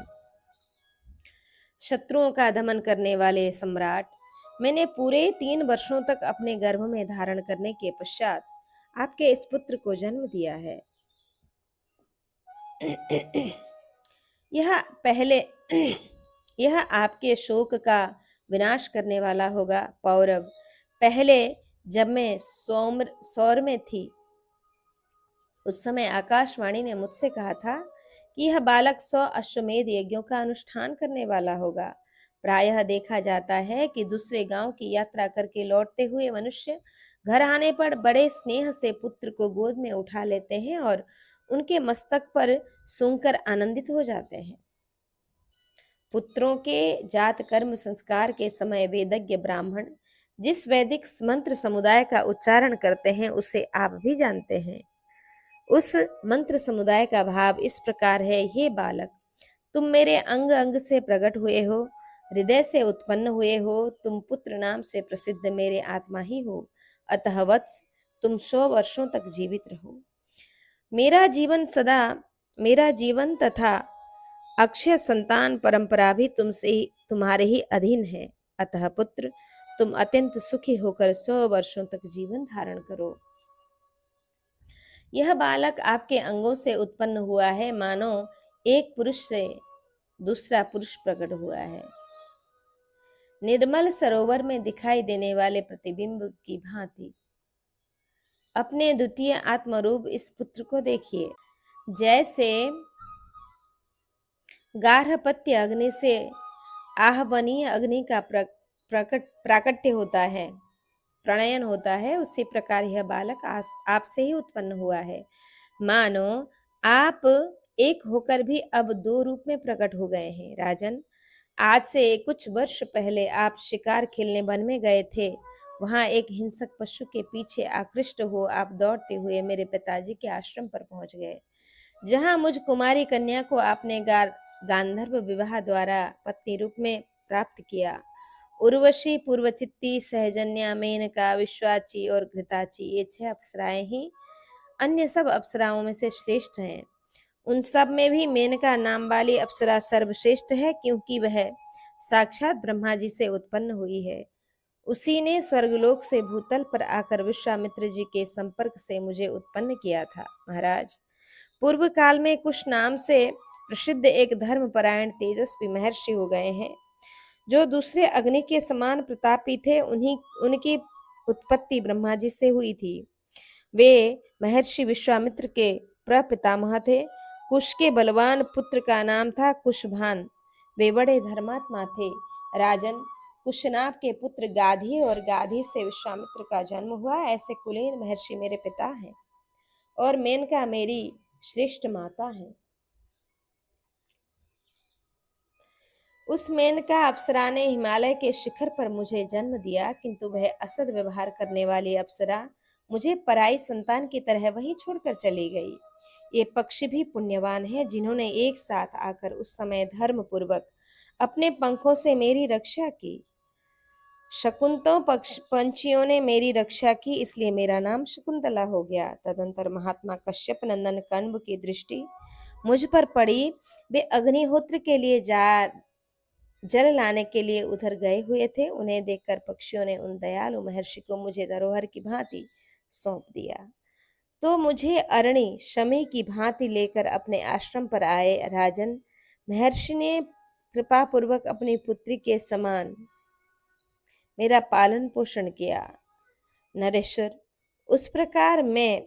शत्रुओं का दमन करने वाले सम्राट, मैंने पूरे 3 वर्षों तक अपने गर्भ में धारण करने के पश्चात आपके इस पुत्र को जन्म दिया है। यह आपके शोक का विनाश करने वाला होगा। पौरव, पहले जब मैं सौर में थी, उस समय आकाशवाणी ने मुझसे कहा था कि यह बालक 100 अश्वमेध यज्ञों का अनुष्ठान करने वाला होगा। प्रायः देखा जाता है कि दूसरे गांव की यात्रा करके लौटते हुए मनुष्य घर आने पर बड़े स्नेह से पुत्र को गोद में उठा लेते हैं और उनके मस्तक पर सूंघकर आनंदित हो जाते हैं। पुत्रों के जात कर्म संस्कार के समय वेदज्ञ ब्राह्मण जिस वैदिक मंत्र समुदाय का उच्चारण करते हैं, उसे आप भी जानते हैं। उस मंत्र समुदाय का भाव इस प्रकार है: हे बालक, तुम मेरे अंग अंग से प्रकट हुए हो, हृदय से उत्पन्न हुए हो, तुम पुत्र नाम से प्रसिद्ध मेरे आत्मा ही हो। अतः वत्स, तुम 100 वर्षों तक जीवित रहो। मेरा जीवन तथा अक्षय संतान परंपरा भी तुम्हारे ही अधीन है। अतः पुत्र, तुम अत्यंत सुखी होकर 100 वर्षों तक जीवन धारण करो। यह बालक आपके अंगों से उत्पन्न हुआ है, मानो एक पुरुष से दूसरा पुरुष प्रकट हुआ है। निर्मल सरोवर में दिखाई देने वाले प्रतिबिंब की भांति अपने द्वितीय आत्मरूप इस पुत्र को देखिए। जैसे गार्हपत्य अग्नि से आहवनीय अग्नि का प्राकट्य होता है, प्रणयन होता है, उसी प्रकार यह बालक आपसे ही उत्पन्न हुआ है। मानो आप एक होकर भी अब 2 रूप में प्रकट हो गए हैं। राजन, आज से कुछ वर्ष पहले आप शिकार खेलने वन में गए थे। वहां एक हिंसक पशु के पीछे आकृष्ट हो आप दौड़ते हुए मेरे पिताजी के आश्रम पर पहुंच गए, जहां मुझ कुमारी कन्या को आपने गांधर्व विवाह द्वारा पत्नी रूप में प्राप्त किया। उर्वशी, पूर्वचित्ती, सहजन्या, मेनका, विश्वाची और घृताची, ये 6 अप्सराएं ही अन्य सब अप्सराओं में से श्रेष्ठ हैं। उन सब में भी मेनका नाम वाली अप्सरा सर्वश्रेष्ठ है, क्योंकि वह साक्षात ब्रह्मा जी से उत्पन्न हुई है। उसी ने स्वर्गलोक से भूतल पर आकर विश्वामित्र जी के संपर्क से मुझे उत्पन्न किया था। महाराज, पूर्व काल में कुश नाम से प्रसिद्ध एक धर्मपरायण तेजस्वी महर्षि हो गए हैं, जो दूसरे अग्नि के समान प्रतापी थे। उनकी उत्पत्ति ब्रह्मा जी से हुई थी। वे महर्षि विश्वामित्र के प्रपितामह थे। कुश के बलवान पुत्र का नाम था कुशभान। वे बड़े धर्मात्मा थे। राजन, कुशनाभ के पुत्र गाधी और गाधी से विश्वामित्र का जन्म हुआ, ऐसे कुलीन महर्षि मेरे पिता हैं और मेनका मेरी श्रेष्ठ माता है। उस मेनका अप्सरा ने हिमालय के शिखर पर मुझे जन्म दिया, किंतु वह असद व्यवहार करने वाली अप्सरा मुझे पराई संतान की तरह वहीं छोड़कर चली गई। ये पक्षी भी पुण्यवान है जिन्होंने एक साथ आकर उस समय धर्म पूर्वक अपने पंखों से मेरी रक्षा की। शकुंतों पंछियों ने मेरी रक्षा की, इसलिए मेरा नाम शकुंतला हो गया। तदंतर महात्मा कश्यप नंदन कण्व की दृष्टि मुझ पर पड़ी। वे अग्निहोत्र के लिए जल लाने के लिए उधर गए हुए थे। उन्हें देखकर पक्षियों ने उन दयालु महर्षि को मुझे धरोहर की भांति सौंप दिया, तो मुझे अरणी शमी की भांति लेकर अपने आश्रम पर आए। राजन, महर्षि ने कृपा पूर्वक अपनी पुत्री के समान मेरा पालन पोषण किया। नरेश्वर, उस प्रकार मैं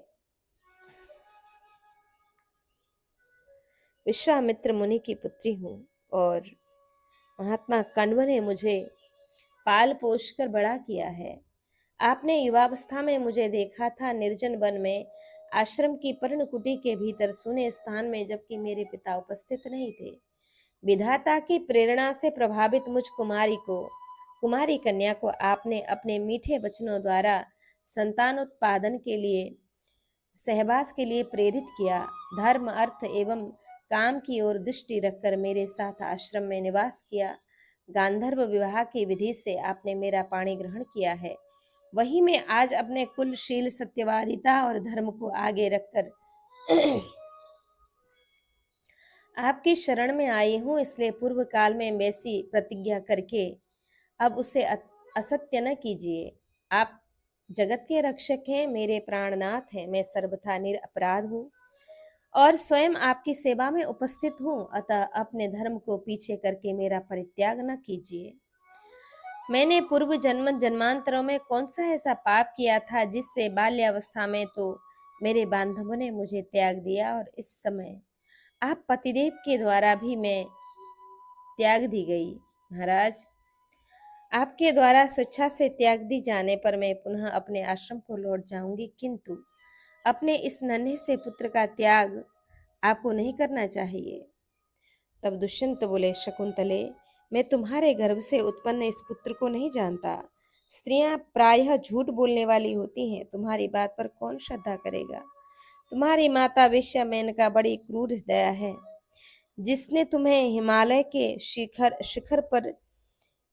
विश्वामित्र मुनि की पुत्री हूँ और महात्मा कण्व ने मुझे पाल पोष कर बड़ा किया है। आपने युवावस्था में मुझे देखा था निर्जन वन में, आश्रम की पर्णकुटी के भीतर सुने स्थान में, जबकि मेरे पिता उपस्थित नहीं थे। विधाता की प्रेरणा से प्रभावित मुझ कुमारी कन्या को आपने अपने मीठे वचनों द्वारा संतान उत्पादन के लिए, सहवास के लिए प्रेरित किया। धर्म, अर्थ एवं काम की ओर दृष्टि रखकर मेरे साथ आश्रम में निवास किया। गांधर्व विवाह की विधि से आपने मेरा पाणी ग्रहण किया है। वही मैं आज अपने कुलशील सत्यवादिता और धर्म को आगे रखकर आपकी शरण में आई हूँ। इसलिए पूर्व काल में वैसी प्रतिज्ञा करके अब उसे असत्य न कीजिए। आप जगत के रक्षक हैं, मेरे प्राणनाथ हैं। मैं सर्वथा निरपराध हूँ और स्वयं आपकी सेवा में उपस्थित हूँ, अतः अपने धर्म को पीछे करके मेरा परित्याग न कीजिए। मैंने पूर्व जन्मांतरों में कौन सा ऐसा पाप किया था जिससे बाल्यावस्था में तो मेरे बांधवों ने मुझे त्याग दिया, और इस समय आप पतिदेव के द्वारा भी मैं त्याग दी गई। महाराज, आपके द्वारा स्वेच्छा से त्याग दी जाने पर मैं पुनः अपने आश्रम को लौट जाऊंगी, किंतु अपने इस नन्हे से पुत्र का त्याग आपको नहीं करना चाहिए। तब दुष्यंत बोले, शकुंतले, मैं तुम्हारे गर्भ से उत्पन्न इस पुत्र को नहीं जानता। स्त्रियां प्रायः झूठ बोलने वाली होती हैं, तुम्हारी बात पर कौन श्रद्धा करेगा। तुम्हारी माता वेश्या मेनका बड़ी क्रूर दया है, जिसने तुम्हें हिमालय के शिखर पर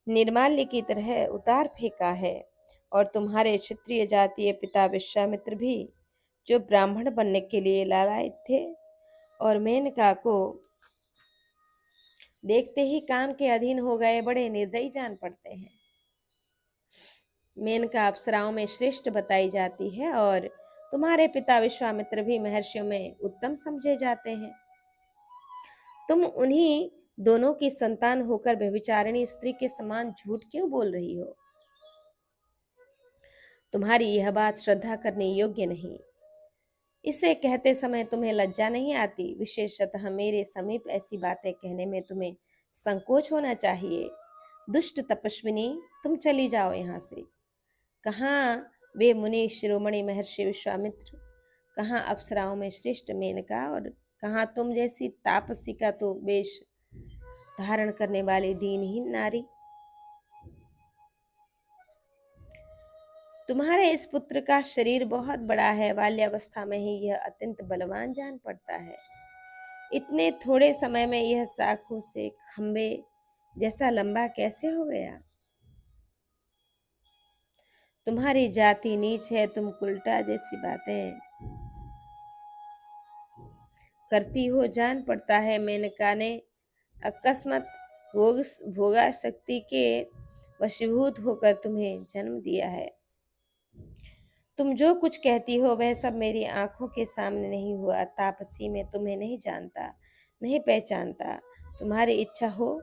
निर्माल्य की तरह उतार फेंका है। और तुम्हारे क्षत्रिय जातीय पिता विश्वामित्र भी, जो ब्राह्मण बनने के लिए लालायित थे और मेनका को देखते ही काम के अधीन हो गए, बड़े निर्दयी जान पड़ते हैं। मेनका अप्सराओं में श्रेष्ठ बताई जाती है और तुम्हारे पिता विश्वामित्र भी महर्षियों में उत्तम समझे जाते हैं। तुम उन्हीं दोनों की संतान होकर व्यभिचारिणी स्त्री के समान झूठ क्यों बोल रही हो। तुम्हारी यह बात श्रद्धा करने योग्य नहीं। इसे कहते समय तुम्हें लज्जा नहीं आती। विशेषतः मेरे समीप ऐसी बातें कहने में तुम्हें संकोच होना चाहिए। दुष्ट तपस्विनी, तुम चली जाओ यहाँ से। कहाँ वे मुनि शिरोमणि महर्षि विश्वामित्र, कहाँ अप्सराओं में श्रेष्ठ मेनका, और कहाँ तुम जैसी तापसी का तो वेश धारण करने वाली दीनहीन नारी। तुम्हारे इस पुत्र का शरीर बहुत बड़ा है, बाल्यावस्था में ही यह अत्यंत बलवान जान पड़ता है। इतने थोड़े समय में यह शाखों से खंबे जैसा लंबा कैसे हो गया। तुम्हारी जाति नीच है, तुम उल्टा जैसी बातें करती हो जान पड़ता है। मेनका ने अकस्मात भोगा शक्ति के वशीभूत होकर तुम्हें जन्म दिया है। तुम जो कुछ कहती हो वह सब मेरी आंखों के सामने नहीं हुआ। तापसी, मैं तुम्हें नहीं जानता, नहीं पहचानता। तुम्हारी इच्छा हो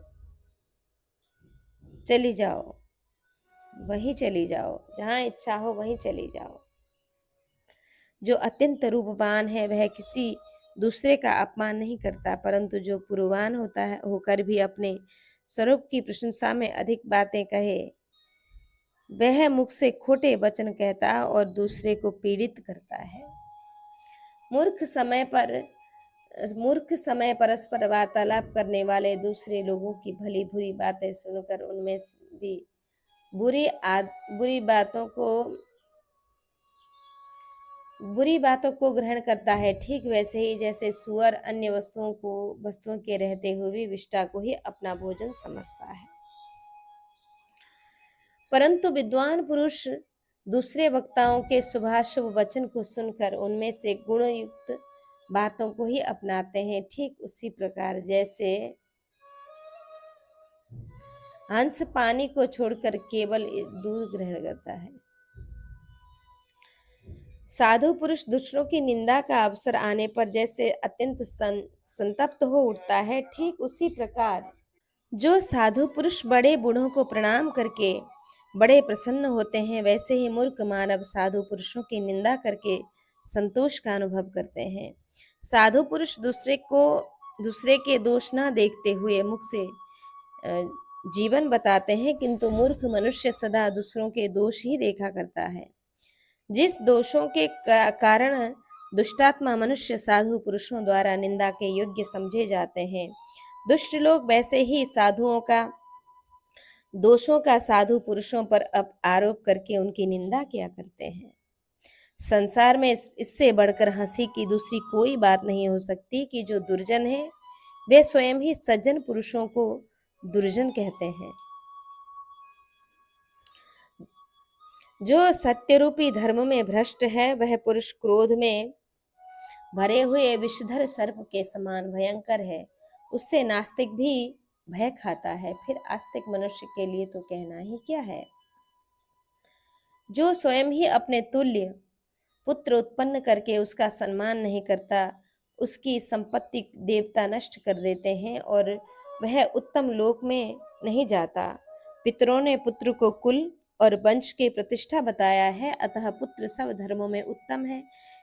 चली जाओ, वहीं चली जाओ, जहां इच्छा हो वहीं चली जाओ। जो अत्यंत रूपवान है वह किसी दूसरे का अपमान नहीं करता, परंतु जो पूर्ववान होता है होकर भी अपने स्वरूप की प्रशंसा में अधिक बातें कहे, वह मुख से खोटे वचन कहता और दूसरे को पीड़ित करता है। मूर्ख समय पर मूर्ख समय परस्पर वार्तालाप करने वाले दूसरे लोगों की भली बुरी बातें सुनकर उनमें भी बुरी बुरी बातों को बुरी बातों को ग्रहण करता है। ठीक वैसे ही जैसे सुअर अन्य वस्तुओं के रहते हुए भी विष्ठा को ही अपना भोजन समझता है। परंतु विद्वान पुरुष दूसरे वक्ताओं के शुभाशुभ वचन को सुनकर उनमें से गुणयुक्त बातों को ही अपनाते हैं। ठीक उसी प्रकार जैसे हंस पानी को छोड़कर केवल दूध ग्रहण करता है, साधु पुरुष दूसरों की निंदा का अवसर आने पर जैसे अत्यंत संतप्त हो उठता है, ठीक उसी प्रकार जो साधु पुरुष बड़े बूढ़ों को प्रणाम करके बड़े प्रसन्न होते हैं, वैसे ही मूर्ख मानव साधु पुरुषों की निंदा करके संतोष का अनुभव करते हैं। साधु पुरुष दूसरे के दोष न देखते हुए मुख से जीवन बताते हैं, किंतु मूर्ख मनुष्य सदा दूसरों के दोष ही देखा करता है। जिस दोषों के कारण दुष्टात्मा मनुष्य साधु पुरुषों द्वारा निंदा के योग्य समझे जाते हैं, दुष्ट लोग वैसे ही साधुओं का दोषों का साधु पुरुषों पर आरोप करके उनकी निंदा किया करते हैं। संसार में इससे बढ़कर हंसी की दूसरी कोई बात नहीं हो सकती कि जो दुर्जन है वे स्वयं ही सज्जन पुरुषों को दुर्जन कहते हैं। जो सत्य रूपी धर्म में भ्रष्ट है वह पुरुष क्रोध में भरे हुए विषधर सर्प के समान भयंकर है, उससे नास्तिक भी भय खाता है, फिर आस्तिक मनुष्य के लिए तो कहना ही क्या है। जो स्वयं ही अपने तुल्य पुत्र उत्पन्न करके उसका सम्मान नहीं करता, उसकी संपत्ति देवता नष्ट कर देते हैं और वह उत्तम लोक में नहीं जाता। पितरों ने पुत्र को कुल और वंश की प्रतिष्ठा बताया है, अतः पुत्र सब धर्मों में उत्तम है,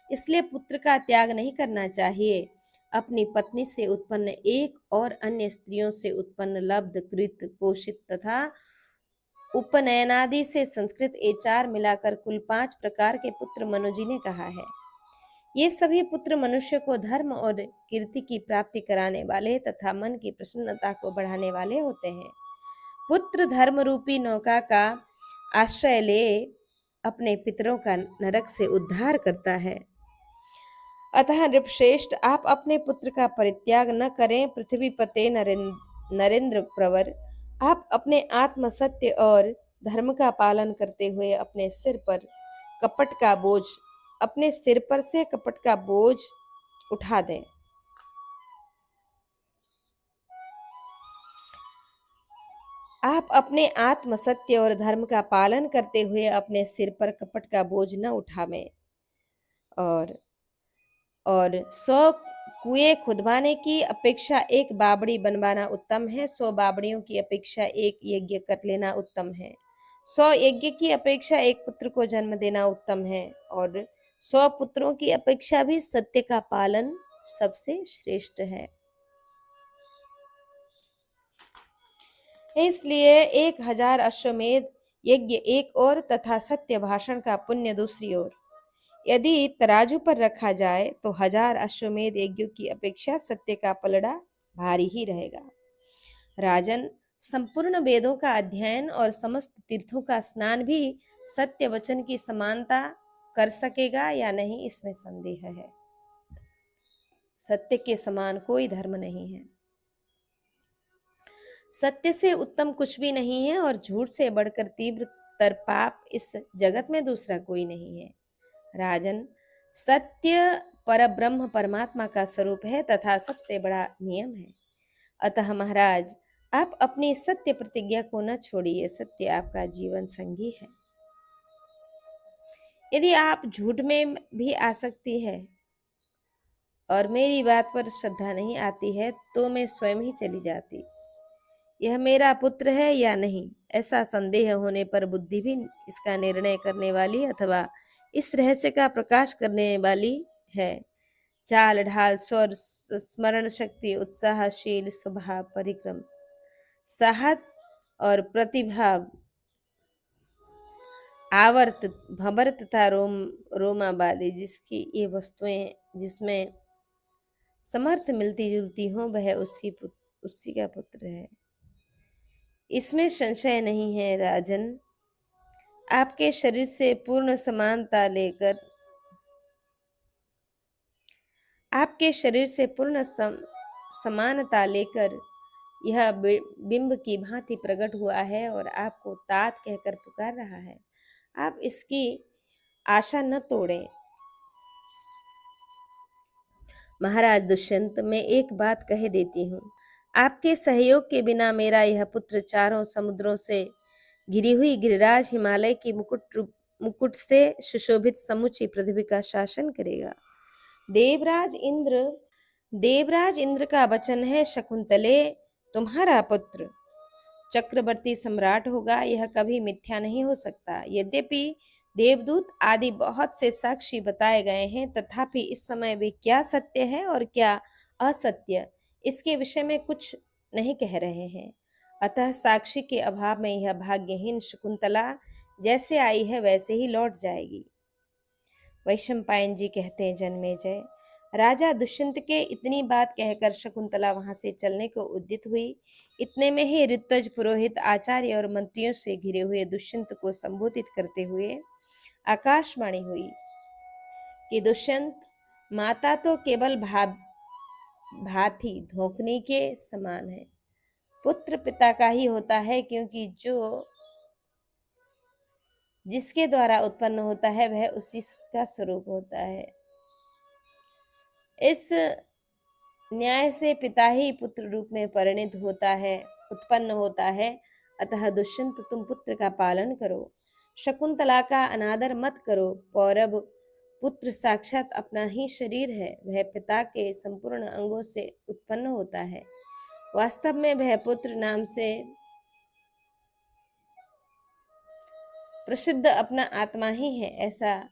इसलिए पुत्र का त्याग नहीं करना चाहिए। अपनी पत्नी से उत्पन्न एक और अन्य स्त्रियों से उत्पन्न लब्ध कृत पोषित तथा उपनयनादि से संस्कृत ये 4 मिलाकर कुल 5 प्रकार के पुत्र मनुजी ने कहा है। ये सभी पुत्र मनुष्य को धर्म और कीर्ति की प्राप्ति कराने वाले तथा मन की प्रसन्नता को बढ़ाने वाले होते हैं। पुत्र धर्म रूपी नौका का आश्रय ले अपने पितरों का नरक से उद्धार करता है। अतः नृपश्रेष्ठ, आप अपने पुत्र का परित्याग न करें। पृथ्वी पते नरेंद्र प्रवर, आप अपने आत्म सत्य और धर्म का पालन करते हुए अपने सिर से कपट का बोझ उठा दें। आप अपने आत्म सत्य और धर्म का पालन करते हुए अपने सिर पर कपट का बोझ न उठावें और 100 कुएं खुदवाने की अपेक्षा एक बावड़ी बनवाना उत्तम है, 100 बावड़ियों की अपेक्षा एक यज्ञ कर लेना उत्तम है, 100 यज्ञ की अपेक्षा एक पुत्र को जन्म देना उत्तम है और 100 पुत्रों की अपेक्षा भी सत्य का पालन सबसे श्रेष्ठ है। इसलिए 1000 अश्वमेध यज्ञ एक ओर तथा सत्य भाषण का पुण्य दूसरी ओर यदि तराजू पर रखा जाए तो 1000 अश्वमेध यज्ञों की अपेक्षा सत्य का पलड़ा भारी ही रहेगा। राजन, संपूर्ण वेदों का अध्ययन और समस्त तीर्थों का स्नान भी सत्य वचन की समानता कर सकेगा या नहीं, इसमें संदेह है। सत्य के समान कोई धर्म नहीं है, सत्य से उत्तम कुछ भी नहीं है और झूठ से बढ़कर तीव्र पाप इस जगत में दूसरा कोई नहीं है। राजन, सत्य परब्रह्म परमात्मा का स्वरूप है तथा सबसे बड़ा नियम है। अतः महाराज, आप अपनी सत्य प्रतिज्ञा को न छोड़िए, सत्य आपका जीवन संगी है। यदि आप झूठ में भी आसक्ति है और मेरी बात पर श्रद्धा नहीं आती है तो मैं स्वयं ही चली जाती। यह मेरा पुत्र है या नहीं, ऐसा संदेह होने पर बुद्धि भी इसका निर्णय करने वाली अथवा इस रहस्य का प्रकाश करने वाली है। चाल ढाल स्वर स्मरण शक्ति उत्साहशील स्वभाव परिक्रम साहस और प्रतिभा, आवर्त, भंवर तथा रोमाबादी, जिसकी ये वस्तुएं जिसमें समर्थ मिलती जुलती हों, वह उसी का पुत्र है। इसमें संशय नहीं है राजन। आपके शरीर से पूर्ण समानता लेकर आपके शरीर से पूर्ण समानता लेकर यह बिंब की भांति प्रकट हुआ है और आपको तात कहकर पुकार रहा है। आप इसकी आशा न तोड़ें। महाराज दुष्यंत, मैं एक बात कह देती हूँ। आपके सहयोग के बिना मेरा यह पुत्र चारों समुद्रों से घिरी हुई गिरिराज हिमालय की मुकुट से सुशोभित समूची पृथ्वी का शासन करेगा। देवराज इंद्र का वचन है, शकुंतले, तुम्हारा पुत्र चक्रवर्ती सम्राट होगा। यह कभी मिथ्या नहीं हो सकता। यद्यपि देवदूत आदि बहुत से साक्षी बताए गए हैं, तथापि इस समय वे क्या सत्य है और क्या असत्य, इसके विषय में कुछ नहीं कह रहे हैं। अतः साक्षी के अभाव में यह भाग्यहीन शकुंतला जैसे आई है वैसे ही लौट जाएगी। वैशंपायन जी कहते हैं, जन्मेजय, राजा दुष्यंत के इतनी बात कहकर शकुंतला वहां से चलने को उद्यत हुई। इतने में ही ऋत्विज, पुरोहित, आचार्य और मंत्रियों से घिरे हुए दुष्यंत को संबोधित करते हुए आकाशवाणी हुई कि दुष्यंत, माता तो केवल भांति धोखनी के समान है। पुत्र पिता का ही होता है, क्योंकि जिसके द्वारा उत्पन्न होता है वह उसी का स्वरूप होता है। इस न्याय से पिता ही पुत्र रूप में परिणित होता है, उत्पन्न होता है। अतः दुष्यंत, तुम पुत्र का पालन करो, शकुंतला का अनादर मत करो। पौरव पुत्र साक्षात अपना ही शरीर है। वह पिता के संपूर्ण अंगों से उत्पन्न होता है। वास्तव में वह पुत्र नाम से प्रसिद्ध अपना आत्मा ही है, ऐसा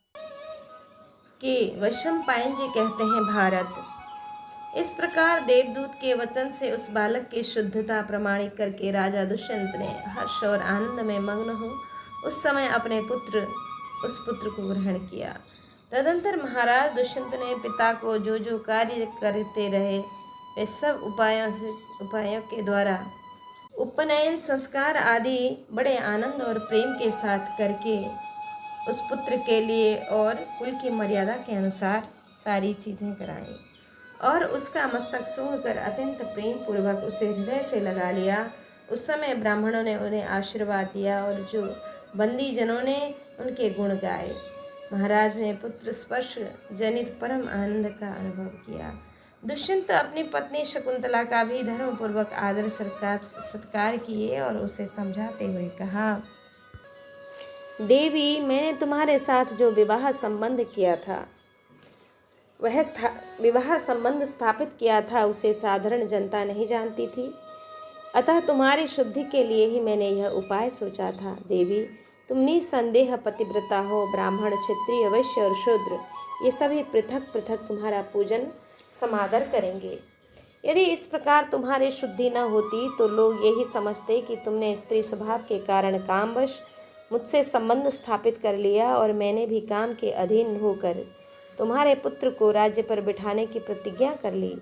कि वैशंपायन जी कहते हैं, भारत। इस प्रकार देवदूत के वचन से उस बालक की शुद्धता प्रमाणित करके राजा दुष्यंत ने हर्ष और आनंद में मग्न हो उस समय अपने उस पुत्र को ग्रहण किया। तदंतर महाराज दुष्यंत ने पिता को जो जो कार्य करते रहे वे सब उपायों के द्वारा उपनयन संस्कार आदि बड़े आनंद और प्रेम के साथ करके उस पुत्र के लिए और कुल की मर्यादा के अनुसार सारी चीजें कराई और उसका मस्तक सूंघकर अत्यंत प्रेम पूर्वक उसे हृदय से लगा लिया। उस समय ब्राह्मणों ने उन्हें आशीर्वाद दिया और जो बंदी जनों ने उनके गुण गाए। महाराज ने पुत्र स्पर्श जनित परम आनंद का अनुभव किया। दुष्यंत अपनी पत्नी शकुंतला का भी धर्म पूर्वक आदर सत्कार किए और उसे समझाते हुए कहा, देवी, मैंने तुम्हारे साथ जो विवाह संबंध स्थापित किया था उसे साधारण जनता नहीं जानती थी। अतः तुम्हारी शुद्धि के लिए ही मैंने यह उपाय सोचा था। देवी, तुम निसंदेह पतिव्रता हो। ब्राह्मण, क्षत्रिय, वैश्य और शूद्र ये सभी पृथक पृथक तुम्हारा पूजन समादर करेंगे। यदि इस प्रकार तुम्हारी शुद्धि न होती तो लोग यही समझते कि तुमने स्त्री स्वभाव के कारण कामवश मुझसे संबंध स्थापित कर लिया और मैंने भी काम के अधीन होकर तुम्हारे पुत्र को राज्य पर बिठाने की प्रतिज्ञा कर ली।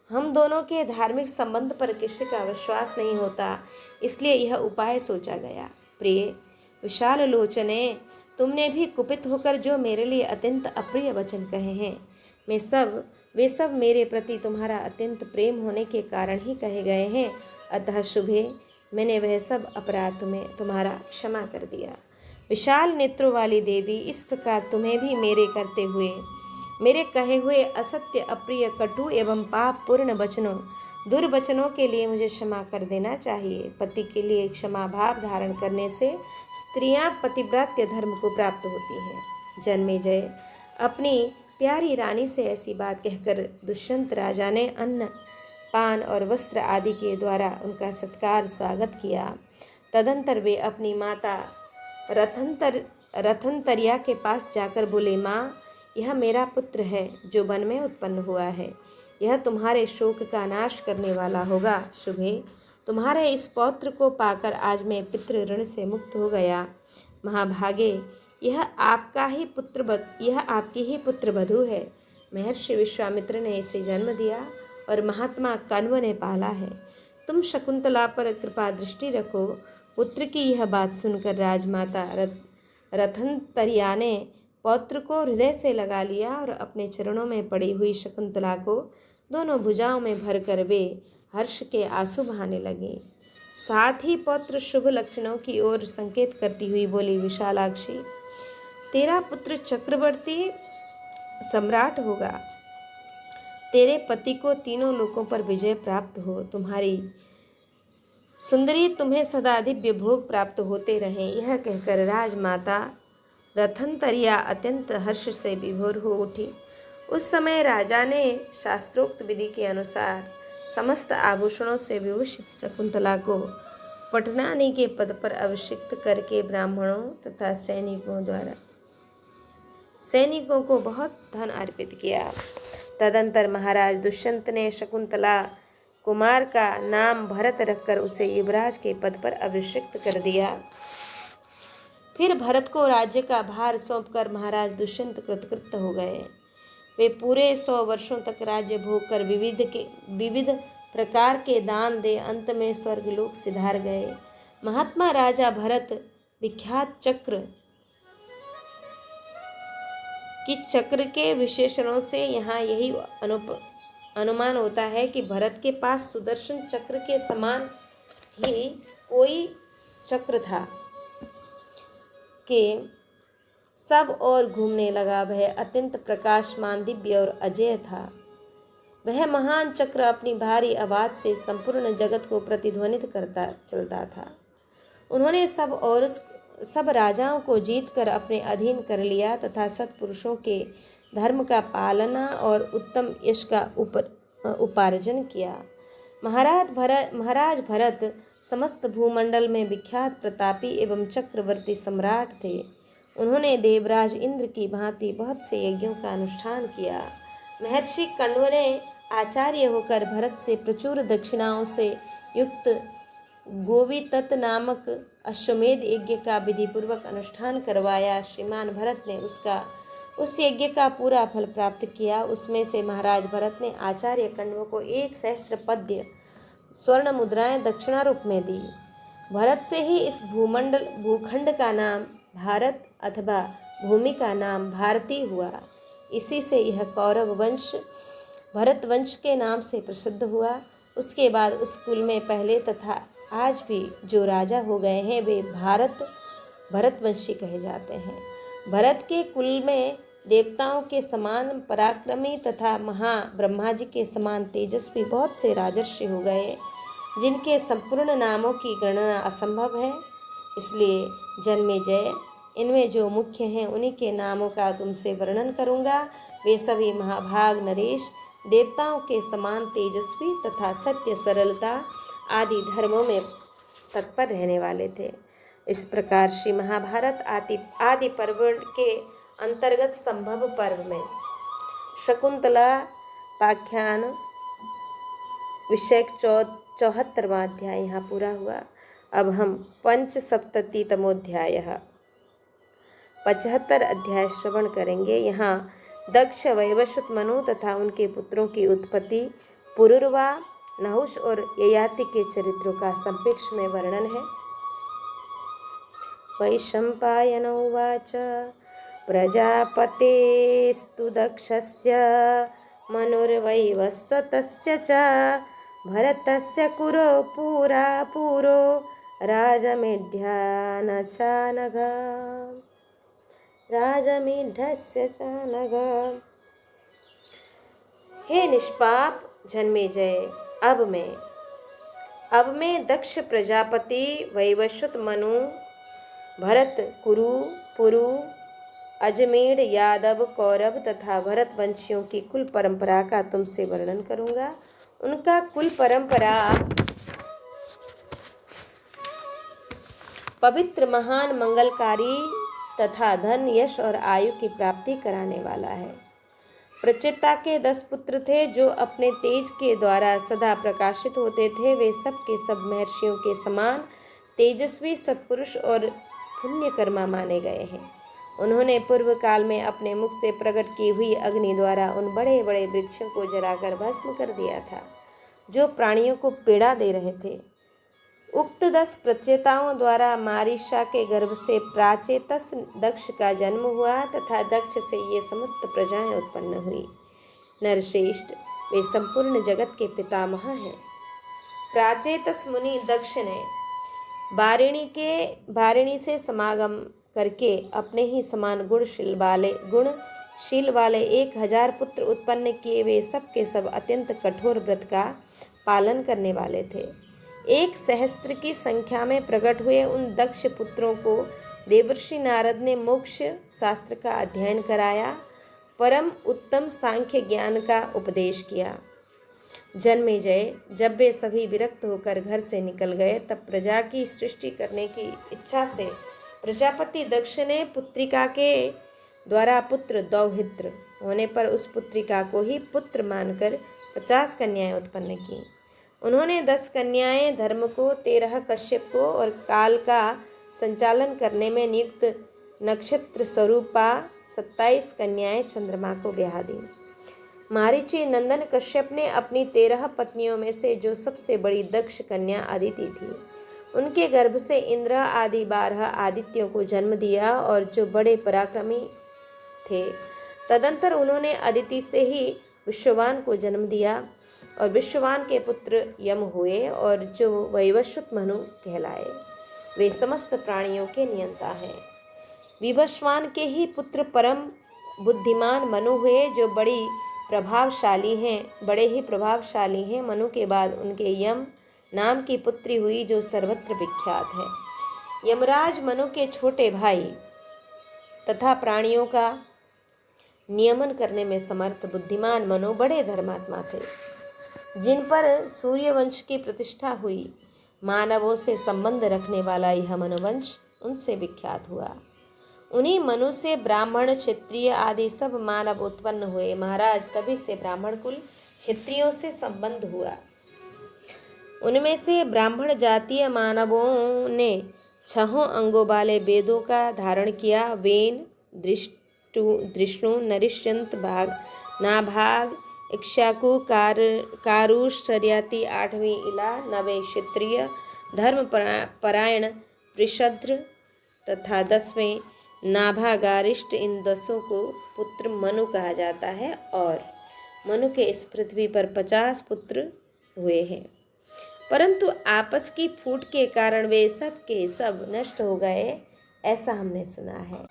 हम दोनों के धार्मिक संबंध पर किसी का विश्वास नहीं होता, इसलिए यह उपाय सोचा गया। प्रिय विशाल लोचने, तुमने भी कुपित होकर जो मेरे लिए अत्यंत अप्रिय वचन कहे हैं, वे सब मेरे प्रति तुम्हारा अत्यंत प्रेम होने के कारण ही कहे गए हैं। अतः शुभे, मैंने वह सब अपराध तुम्हारा क्षमा कर दिया। विशाल नेत्रों वाली देवी, इस प्रकार तुम्हें भी मेरे कहे हुए असत्य, अप्रिय, कटु एवं पाप पूर्ण दुर्वचनों के लिए मुझे क्षमा कर देना चाहिए। पति के लिए क्षमा भाव धारण करने से स्त्रियां पतिव्रत्य धर्म को प्राप्त होती हैं। जन्मेजय, अपनी प्यारी रानी से ऐसी बात कहकर दुष्यंत राजा ने अन्न, पान और वस्त्र आदि के द्वारा उनका सत्कार स्वागत किया। तदंतर वे अपनी माता रथंतरिया के पास जाकर बोले, माँ, यह मेरा पुत्र है जो वन में उत्पन्न हुआ है। यह तुम्हारे शोक का नाश करने वाला होगा। शुभे, तुम्हारे इस पौत्र को पाकर आज मैं पितृ ऋण से मुक्त हो गया। महाभागे, यह आपकी ही पुत्र वधू है। महर्षि विश्वामित्र ने इसे जन्म दिया और महात्मा कण्व ने पाला है। तुम शकुंतला पर कृपा दृष्टि रखो। पुत्र की यह बात सुनकर राजमाता रथंतरिया ने पौत्र को हृदय से लगा लिया और अपने चरणों में पड़ी हुई शकुंतला को दोनों भुजाओं में भरकर वे हर्ष के आंसू बहाने लगे। साथ ही पौत्र शुभ लक्षणों की ओर संकेत करती हुई बोली, विशालाक्षी, तेरा पुत्र चक्रवर्ती सम्राट होगा। तेरे पति को तीनों लोकों पर विजय प्राप्त हो। तुम्हारी सुंदरी तुम्हें सदा दिव्य भोग प्राप्त होते रहें। यह कहकर राजमाता रथंतरिया अत्यंत हर्ष से विभोर हो उठी। उस समय राजा ने शास्त्रोक्त विधि के अनुसार समस्त आभूषणों से विभूषित शकुंतला को पटनानी के पद पर अभिषिक्त करके ब्राह्मणों तथा सैनिकों को बहुत धन अर्पित किया। तदंतर महाराज दुष्यंत ने शकुंतला कुमार का नाम भरत रखकर उसे युवराज के पद पर अभिषिक्त कर दिया। फिर भरत को राज्य का भार सौंपकर महाराज दुष्यंत कृतकृत्य हो गए। वे पूरे 100 वर्षों तक राज्य भोग कर विविध प्रकार के दान दे अंत में स्वर्गलोक सिधार गए। महात्मा राजा भरत विख्यात चक्र के विशेषणों से यहाँ यही अनुमान होता है कि भरत के पास सुदर्शन चक्र के समान ही कोई चक्र था कि सब और घूमने लगा। वह अत्यंत प्रकाशमान, दिव्य और अजेय था। वह महान चक्र अपनी भारी आवाज से संपूर्ण जगत को प्रतिध्वनित करता चलता था। उन्होंने सब राजाओं को जीतकर अपने अधीन कर लिया तथा सत्पुरुषों के धर्म का पालना और उत्तम यश का उपार्जन किया। महाराज भरत समस्त भूमंडल में विख्यात प्रतापी एवं चक्रवर्ती सम्राट थे। उन्होंने देवराज इंद्र की भांति बहुत से यज्ञों का अनुष्ठान किया। महर्षि कण्व ने आचार्य होकर भरत से प्रचुर दक्षिणाओं से युक्त गोवितत नामक अश्वमेध यज्ञ का विधिपूर्वक अनुष्ठान करवाया। श्रीमान भरत ने उस यज्ञ का पूरा फल प्राप्त किया। उसमें से महाराज भरत ने आचार्य कण्व को 1 सहस्त्र पद्य स्वर्ण मुद्राएं दक्षिणा रूप में दी। भरत से ही इस भूखंड का नाम भारत अथवा भूमि का नाम भारती हुआ। इसी से यह कौरव वंश भरत वंश के नाम से प्रसिद्ध हुआ। उसके बाद उस कुल में पहले तथा आज भी जो राजा हो गए हैं वे भरतवंशी कहे जाते हैं। भरत के कुल में देवताओं के समान पराक्रमी तथा ब्रह्मा जी के समान तेजस्वी बहुत से राजर्षि हो गए, जिनके संपूर्ण नामों की गणना असंभव है। इसलिए जन्मेजय, इनमें जो मुख्य हैं उन्हीं के नामों का तुमसे वर्णन करूंगा। वे सभी महाभाग नरेश देवताओं के समान तेजस्वी तथा सत्य, सरलता आदि धर्मों में तत्पर रहने वाले थे। इस प्रकार श्री महाभारत आदि पर्व के अंतर्गत संभव पर्व में शकुंतला पाख्यान विषयक 74वां अध्याय यहाँ पूरा हुआ। अब हम 75तमोध्याय 75 अध्याय श्रवण करेंगे। यहाँ दक्ष, वैवस्वत मनु तथा उनके पुत्रों की उत्पत्ति, पुरुरवा, नहुष और ययाति के चरित्रों का संक्षेप में वर्णन है। वैशंपायन उवाच प्रजापतेस्तु दक्षस्य मनुर्वैवस्वतस्य च भरतस्य कुरो पुरो राजमेढस्य चानघ। हे निष्पाप जन्मेजय, अब मैं दक्ष प्रजापति, वैवस्वत मनु, भरत, कुरु, पुरु, अजमेर, यादव, कौरव तथा भरत वंशियों की कुल परंपरा का तुमसे वर्णन करूंगा। उनका कुल परंपरा पवित्र, महान, मंगलकारी तथा धन, यश और आयु की प्राप्ति कराने वाला है। प्रचेता के 10 पुत्र थे जो अपने तेज के द्वारा सदा प्रकाशित होते थे। वे सब के सब महर्षियों के समान तेजस्वी, सत्पुरुष और पुण्यकर्मा माने गए हैं। उन्होंने पूर्व काल में अपने मुख से प्रकट की हुई अग्नि द्वारा उन बड़े बड़े वृक्षों को जलाकर भस्म कर दिया था जो प्राणियों को पीड़ा दे रहे थे। उक्त 10 प्रचेताओं द्वारा मारीशा के गर्भ से प्राचेतस दक्ष का जन्म हुआ तथा दक्ष से ये समस्त प्रजाएं उत्पन्न हुई। नरश्रेष्ठ, वे संपूर्ण जगत के पितामह हैं। प्राचेतस मुनि दक्ष ने बारिणी से समागम करके अपने ही समान गुणशील वाले 1000 पुत्र उत्पन्न किए। वे सब के सब अत्यंत कठोर व्रत का पालन करने वाले थे। 1 सहस्त्र की संख्या में प्रकट हुए उन दक्ष पुत्रों को देवर्षि नारद ने मोक्ष शास्त्र का अध्ययन कराया, परम उत्तम सांख्य ज्ञान का उपदेश किया। जन्मेजय, जब वे सभी विरक्त होकर घर से निकल गए तब प्रजा की सृष्टि करने की इच्छा से प्रजापति दक्ष ने पुत्रिका के द्वारा पुत्र दौहित्र होने पर उस पुत्रिका को ही पुत्र मानकर 50 कन्याएं उत्पन्न की। उन्होंने 10 कन्याएं धर्म को, 13 कश्यप को और काल का संचालन करने में नियुक्त नक्षत्र स्वरूपा 27 कन्याएं चंद्रमा को ब्याह दी। मारीची नंदन कश्यप ने अपनी 13 पत्नियों में से जो सबसे बड़ी दक्ष कन्या अदिति थी, उनके गर्भ से इंद्र आदि 12 आदित्यों को जन्म दिया और जो बड़े पराक्रमी थे। तदंतर उन्होंने अदिति से ही विश्ववान को जन्म दिया और विश्ववान के पुत्र यम हुए और जो वैवस्वत मनु कहलाए। वे समस्त प्राणियों के नियंता हैं। विवस्वान के ही पुत्र परम बुद्धिमान मनु हुए जो बड़े ही प्रभावशाली हैं। मनु के बाद उनके यम नाम की पुत्री हुई जो सर्वत्र विख्यात है। यमराज मनु के छोटे भाई तथा प्राणियों का नियमन करने में समर्थ बुद्धिमान मनु बड़े धर्मात्मा थे, जिन पर सूर्यवंश की प्रतिष्ठा हुई। मानवों से संबंध रखने वाला यह मनुवंश उनसे विख्यात हुआ। उन्हीं मनु से ब्राह्मण, क्षत्रिय आदि सब मानव उत्पन्न हुए। महाराज, तभी से ब्राह्मण कुल क्षत्रियों से संबंध हुआ। उनमें से ब्राह्मण जातीय मानवों ने 6 अंगों वाले वेदों का धारण किया। वेन, दृष्णु, नरिष्यंत, नाभाग, इक्ष्वाकु, कारुष, शर्याती, 8वीं इला, 9वें क्षत्रिय, धर्म परायण पृषद्र तथा 10वें नाभागारिष्ट। इन 10 को पुत्र मनु कहा जाता है और मनु के इस पृथ्वी पर 50 पुत्र हुए हैं, परंतु आपस की फूट के कारण वे सब के सब नष्ट हो गए, ऐसा हमने सुना है।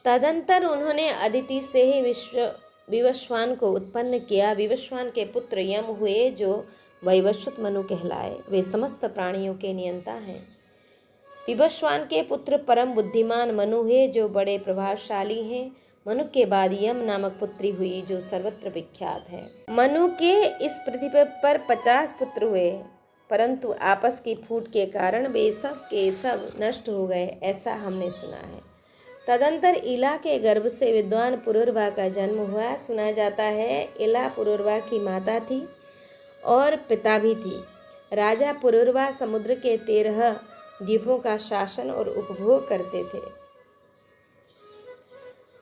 तदंतर उन्होंने अदिति से ही विवस्वान को उत्पन्न किया। विवस्वान के पुत्र यम हुए जो वैवस्वत मनु कहलाए। वे समस्त प्राणियों के नियंता हैं। विवस्वान के पुत्र परम बुद्धिमान मनु हुए जो बड़े प्रभावशाली हैं। मनु के बाद यम नामक पुत्री हुई जो सर्वत्र विख्यात है। मनु के इस पृथ्वी पर 50 पुत्र हुए, परंतु आपस की फूट के कारण वे सब के सब नष्ट हो गए, ऐसा हमने सुना है। तदंतर इला के गर्भ से विद्वान पुरुरवा का जन्म हुआ। सुना जाता है इला पुरुरवा की माता थी और पिता भी थी। राजा पुरुरवा समुद्र के 13 द्वीपों का शासन और उपभोग करते थे।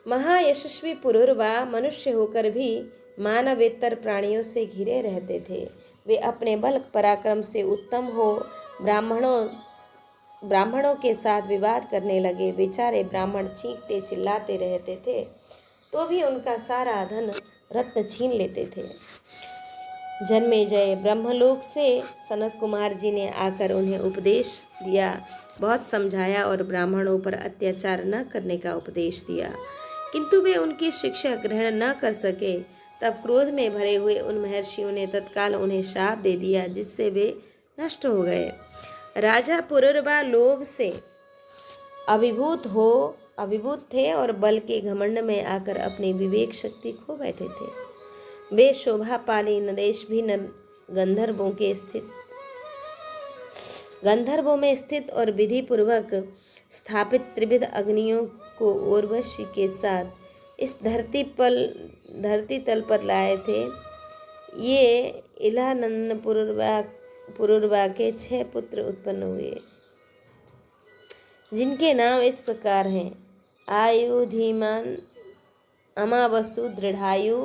महायशस्वी पुरुरवा मनुष्य होकर भी मानवेतर प्राणियों से घिरे रहते थे। वे अपने बल पराक्रम से उत्तम हो ब्राह्मणों के साथ विवाद करने लगे। बेचारे ब्राह्मण चीखते चिल्लाते रहते थे तो भी उनका सारा धन रत्न छीन लेते थे। जन्मेजय, ब्रह्मलोक से सनत कुमार जी ने आकर उन्हें उपदेश दिया, बहुत समझाया और ब्राह्मणों पर अत्याचार न करने का उपदेश दिया, किंतु वे उनकी शिक्षा ग्रहण न कर सके। तब क्रोध में भरे हुए उन महर्षियों ने तत्काल उन्हें शाप दे दिया, जिससे वे नष्ट हो गए। राजा पुरुरवा लोभ से अभिभूत थे और बल के घमंड में आकर अपनी विवेक शक्ति खो बैठे थे। वे शोभापाली नरेश भी गंधर्वों में स्थित और विधि पूर्वक स्थापित त्रिविध अग्नियों को उर्वशी के साथ इस धरती तल पर लाए थे। ये इलानंदन पुरुरवा के 6 पुत्र उत्पन्न हुए, जिनके नाम इस प्रकार हैं: आयु, धीमान, अमावसु, दृढ़ायु,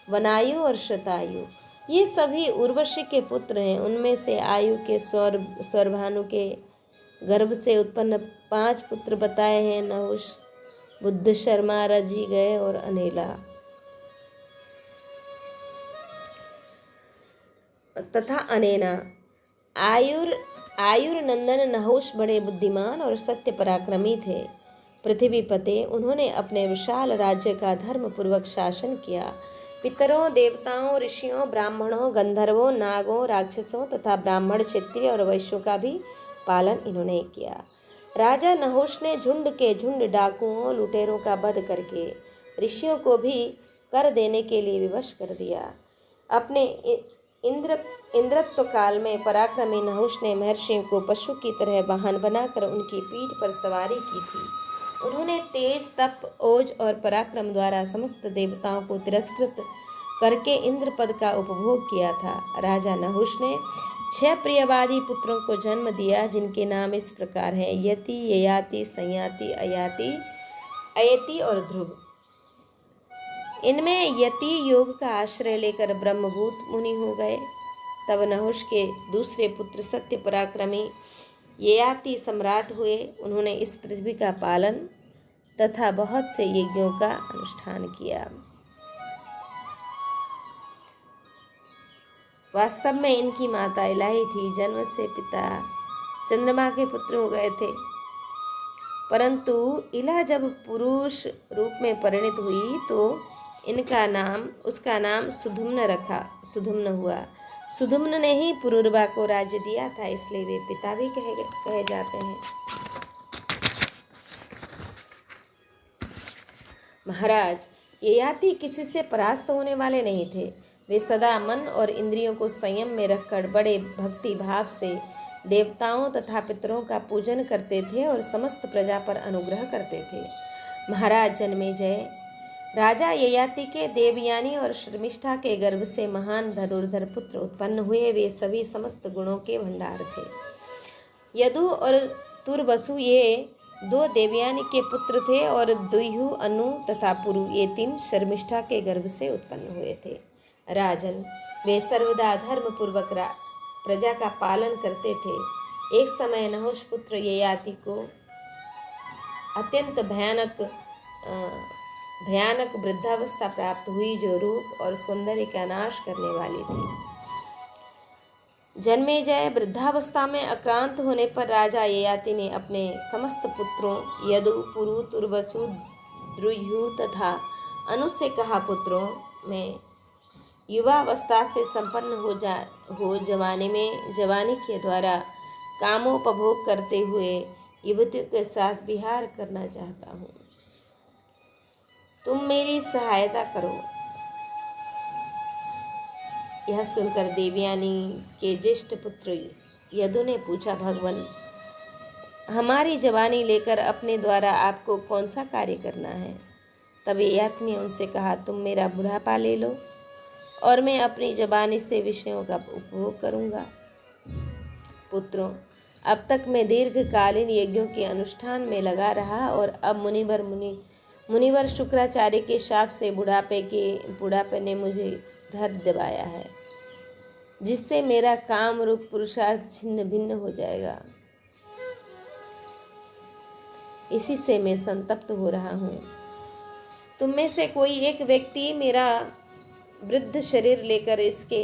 वनायु और शतायु। ये सभी उर्वशी के पुत्र हैं। उनमें से आयु के सौरभानु के गर्भ से उत्पन्न 5 पुत्र बताए हैं: नहुष, बुद्ध शर्मा, रजी गए और अनेला तथा अनेना। आयुर नंदन नहुष बड़े बुद्धिमान और सत्य पराक्रमी थे। पृथ्वीपते उन्होंने अपने विशाल राज्य का धर्म पूर्वक शासन किया। पितरों, देवताओं, ऋषियों, ब्राह्मणों, गंधर्वों, नागों, राक्षसों तथा ब्राह्मण, क्षत्रिय और वैश्यों का भी पालन इन्होंने किया। राजा नहुष ने झुंड के झुंड डाकुओं, लुटेरों का वध करके ऋषियों को भी कर देने के लिए विवश कर दिया। अपने इंद्रत्व काल में पराक्रमी नहुष ने महर्षियों को पशु की तरह वाहन बनाकर उनकी पीठ पर सवारी की थी। उन्होंने तेज, तप, ओज और पराक्रम द्वारा समस्त देवताओं को तिरस्कृत करके इंद्र पद का उपभोग किया था। राजा नहुष ने 6 प्रियवादी पुत्रों को जन्म दिया, जिनके नाम इस प्रकार हैं: यति, ययाति, संयाति, अयति और ध्रुव। इनमें यति योग का आश्रय लेकर ब्रह्मभूत मुनि हो गए। तब नहुष के दूसरे पुत्र सत्य पराक्रमी ययाति सम्राट हुए। उन्होंने इस पृथ्वी का पालन तथा बहुत से यज्ञों का अनुष्ठान किया। वास्तव में इनकी माता इलाही थी। जन्म से पिता चंद्रमा के पुत्र हो गए थे, परंतु इला जब पुरुष रूप में परिणित हुई तो उसका नाम सुधुम्न हुआ। सुधुम्न ने ही पुरुरवा को राज्य दिया था, इसलिए वे पिता भी कहे जाते हैं। महाराज, ययाति किसी से परास्त होने वाले नहीं थे। वे सदा मन और इंद्रियों को संयम में रखकर बड़े भक्ति भाव से देवताओं तथा पितरों का पूजन करते थे और समस्त प्रजा पर अनुग्रह करते थे। महाराज जन्मेजय, राजा ययाति के देवयानी और शर्मिष्ठा के गर्भ से महान धनुर्धर पुत्र उत्पन्न हुए। वे सभी समस्त गुणों के भंडार थे। यदु और तुर्वसु ये 2 देवयानी के पुत्र थे और दुयु, अनु तथा पुरु ये 3 शर्मिष्ठा के गर्भ से उत्पन्न हुए थे। राजन, वे सर्वदा धर्म पूर्वक प्रजा का पालन करते थे। एक समय नहुष पुत्र ययाति को अत्यंत भयानक वृद्धावस्था प्राप्त हुई, जो रूप और सौंदर्य का नाश करने वाली थी। जन्मेजय, वृद्धावस्था में आक्रांत होने पर राजा ययाति ने अपने समस्त पुत्रों यदु, पुरु, तुर्वसु, द्रुयु तथा अनु से कहा, पुत्रों में युवावस्था से संपन्न हो जवानी के द्वारा कामोपभोग करते हुए युवतियों के साथ विहार करना चाहता हूँ। तुम मेरी सहायता करो। यह सुनकर देवयानी के ज्येष्ठ पुत्र यदु ने पूछा, भगवान, हमारी जवानी लेकर अपने द्वारा आपको कौन सा कार्य करना है? तब ययाति ने उनसे कहा, तुम मेरा बुढ़ापा ले लो और मैं अपनी जवानी से विषयों का उपभोग करूंगा। पुत्रों, अब तक मैं दीर्घकालीन यज्ञों के अनुष्ठान में लगा रहा और अब मुनिवर शुक्राचार्य के शाप से बुढ़ापे ने मुझे धर दबाया है, जिससे मेरा काम रूप पुरुषार्थ छिन्न भिन्न हो जाएगा। इसी से मैं संतप्त हो रहा हूँ। तुम में से कोई एक व्यक्ति मेरा वृद्ध शरीर लेकर इसके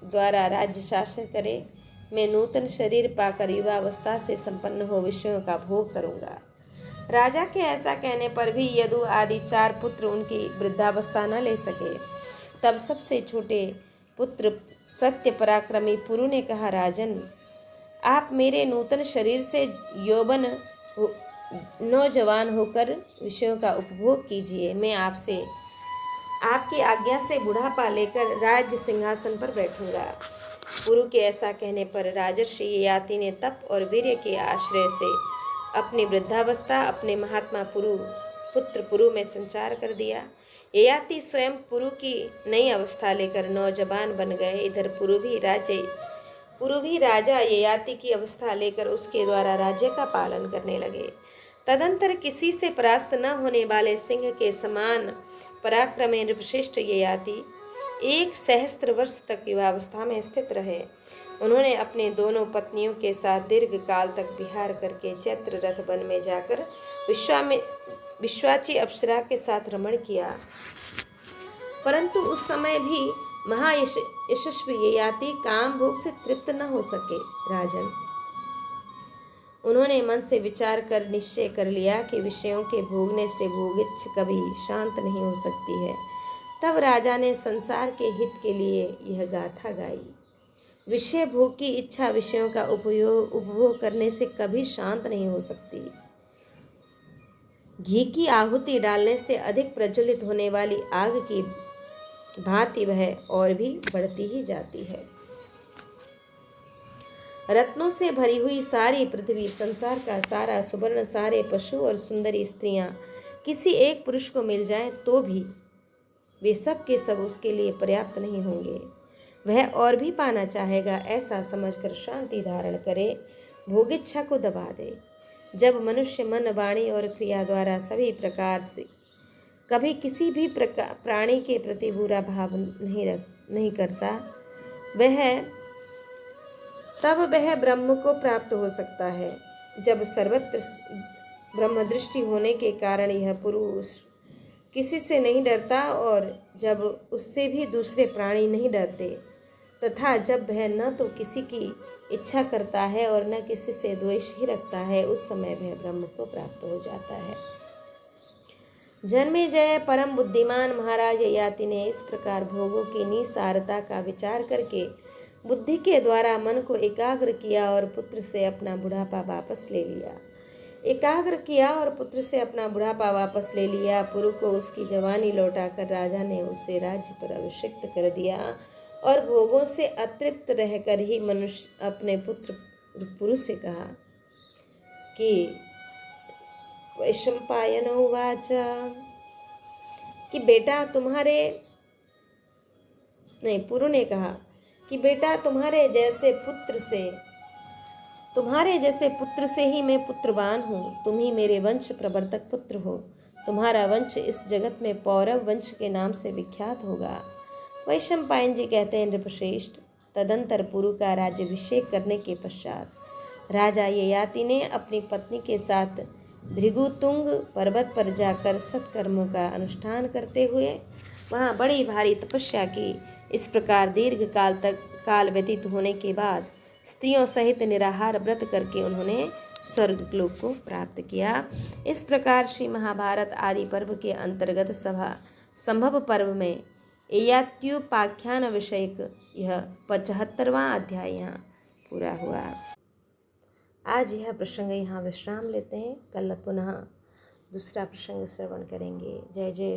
द्वारा राज्य शासन करे। मैं नूतन शरीर पाकर युवावस्था से संपन्न हो विषयों का भोग करूंगा। राजा के ऐसा कहने पर भी यदु आदि 4 पुत्र उनकी वृद्धावस्था न ले सके। तब सबसे छोटे पुत्र सत्य पराक्रमी पुरु ने कहा, राजन, आप मेरे नूतन शरीर से नौजवान होकर विषयों का उपभोग कीजिए। मैं आपकी आज्ञा से बुढ़ापा लेकर राज्य सिंहासन पर बैठूंगा। पुरु के ऐसा कहने पर राजर्षि ययाति ने तप और वीर्य के आश्रय से अपनी वृद्धावस्था अपने महात्मा पुत्र पुरु में संचार कर दिया। ययाति स्वयं पुरु की नई अवस्था लेकर नौजवान बन गए। इधर पुरु भी राजा ययाति की अवस्था लेकर उसके द्वारा राज्य का पालन करने लगे। तदंतर किसी से परास्त न होने वाले सिंह के समान पराक्रमे नृपश्रेष्ठ ययाति 1 सहस्त्र वर्ष तक युवावस्था में स्थित रहे। उन्होंने अपने दोनों पत्नियों के साथ दीर्घ काल तक विहार करके चैत्र रथ वन में जाकर विश्वाची अप्सरा के साथ रमण किया। परंतु उस समय भी महायशस्वी ययाति काम भोग से तृप्त न हो सके। राजन, उन्होंने मन से विचार कर निश्चय कर लिया कि विषयों के भोगने से भोगिच्छ कभी शांत नहीं हो सकती है। तब राजा ने संसार के हित के लिए यह गाथा गाई। विषय भोग की इच्छा विषयों का उपभोग करने से कभी शांत नहीं हो सकती। घी की आहुति डालने से अधिक प्रज्वलित होने वाली आग की भांति वह और भी बढ़ती ही जाती है। रत्नों से भरी हुई सारी पृथ्वी, संसार का सारा सुवर्ण, सारे पशु और सुंदरी स्त्रियां किसी एक पुरुष को मिल जाएं तो भी वे सब के सब उसके लिए पर्याप्त नहीं होंगे। वह और भी पाना चाहेगा, ऐसा समझकर शांति धारण करे, भोगिच्छा को दबा दे। जब मनुष्य मन, वाणी और क्रिया द्वारा सभी प्रकार से कभी किसी भी प्राणी के प्रति बुरा भाव नहीं करता, तब वह ब्रह्म को प्राप्त हो सकता है। जब सर्वत्र ब्रह्म दृष्टि होने के कारण यह पुरुष किसी से नहीं डरता और जब उससे भी दूसरे प्राणी नहीं डरते, तथा जब वह न तो किसी की इच्छा करता है और न किसी से द्वेष ही रखता है, उस समय वह ब्रह्म को प्राप्त हो जाता है। जन्मेजय परम बुद्धिमान महाराज ययाति ने इस प्रकार भोगों की निसारता का विचार करके बुद्धि के द्वारा मन को एकाग्र किया और पुत्र से अपना बुढ़ापा वापस ले लिया। पुरु को उसकी जवानी लौटाकर राजा ने उसे राज्य पर अभिषिक्त कर दिया और भोगों से अतृप्त रहकर ही मनुष्य अपने पुत्र पुरु से कहा कि वैशंपायन उवाच पुरु ने कहा कि बेटा तुम्हारे जैसे पुत्र से ही मैं पुत्रवान हूँ। तुम ही मेरे वंश प्रवर्तक पुत्र हो। तुम्हारा वंश इस जगत में पौरव वंश के नाम से विख्यात होगा। वैशंपायन जी कहते हैं, नृपश्रेष्ठ, तदंतर पुरु का राज्याभिषेक करने के पश्चात राजा ययाति ने अपनी पत्नी के साथ भृगुतुंग पर्वत पर जाकर सत्कर्मों का अनुष्ठान करते हुए वहाँ बड़ी भारी तपस्या की। इस प्रकार दीर्घ काल व्यतीत होने के बाद स्त्रियों सहित निराहार व्रत करके उन्होंने स्वर्गलोक को प्राप्त किया। इस प्रकार श्री महाभारत आदि पर्व के अंतर्गत संभव पर्व में ययात्युपाख्यान विषयक यह 75वां अध्याय यहाँ पूरा हुआ। आज यह प्रसंग यहाँ विश्राम लेते हैं। कल पुनः दूसरा प्रसंग श्रवण करेंगे। जय जय।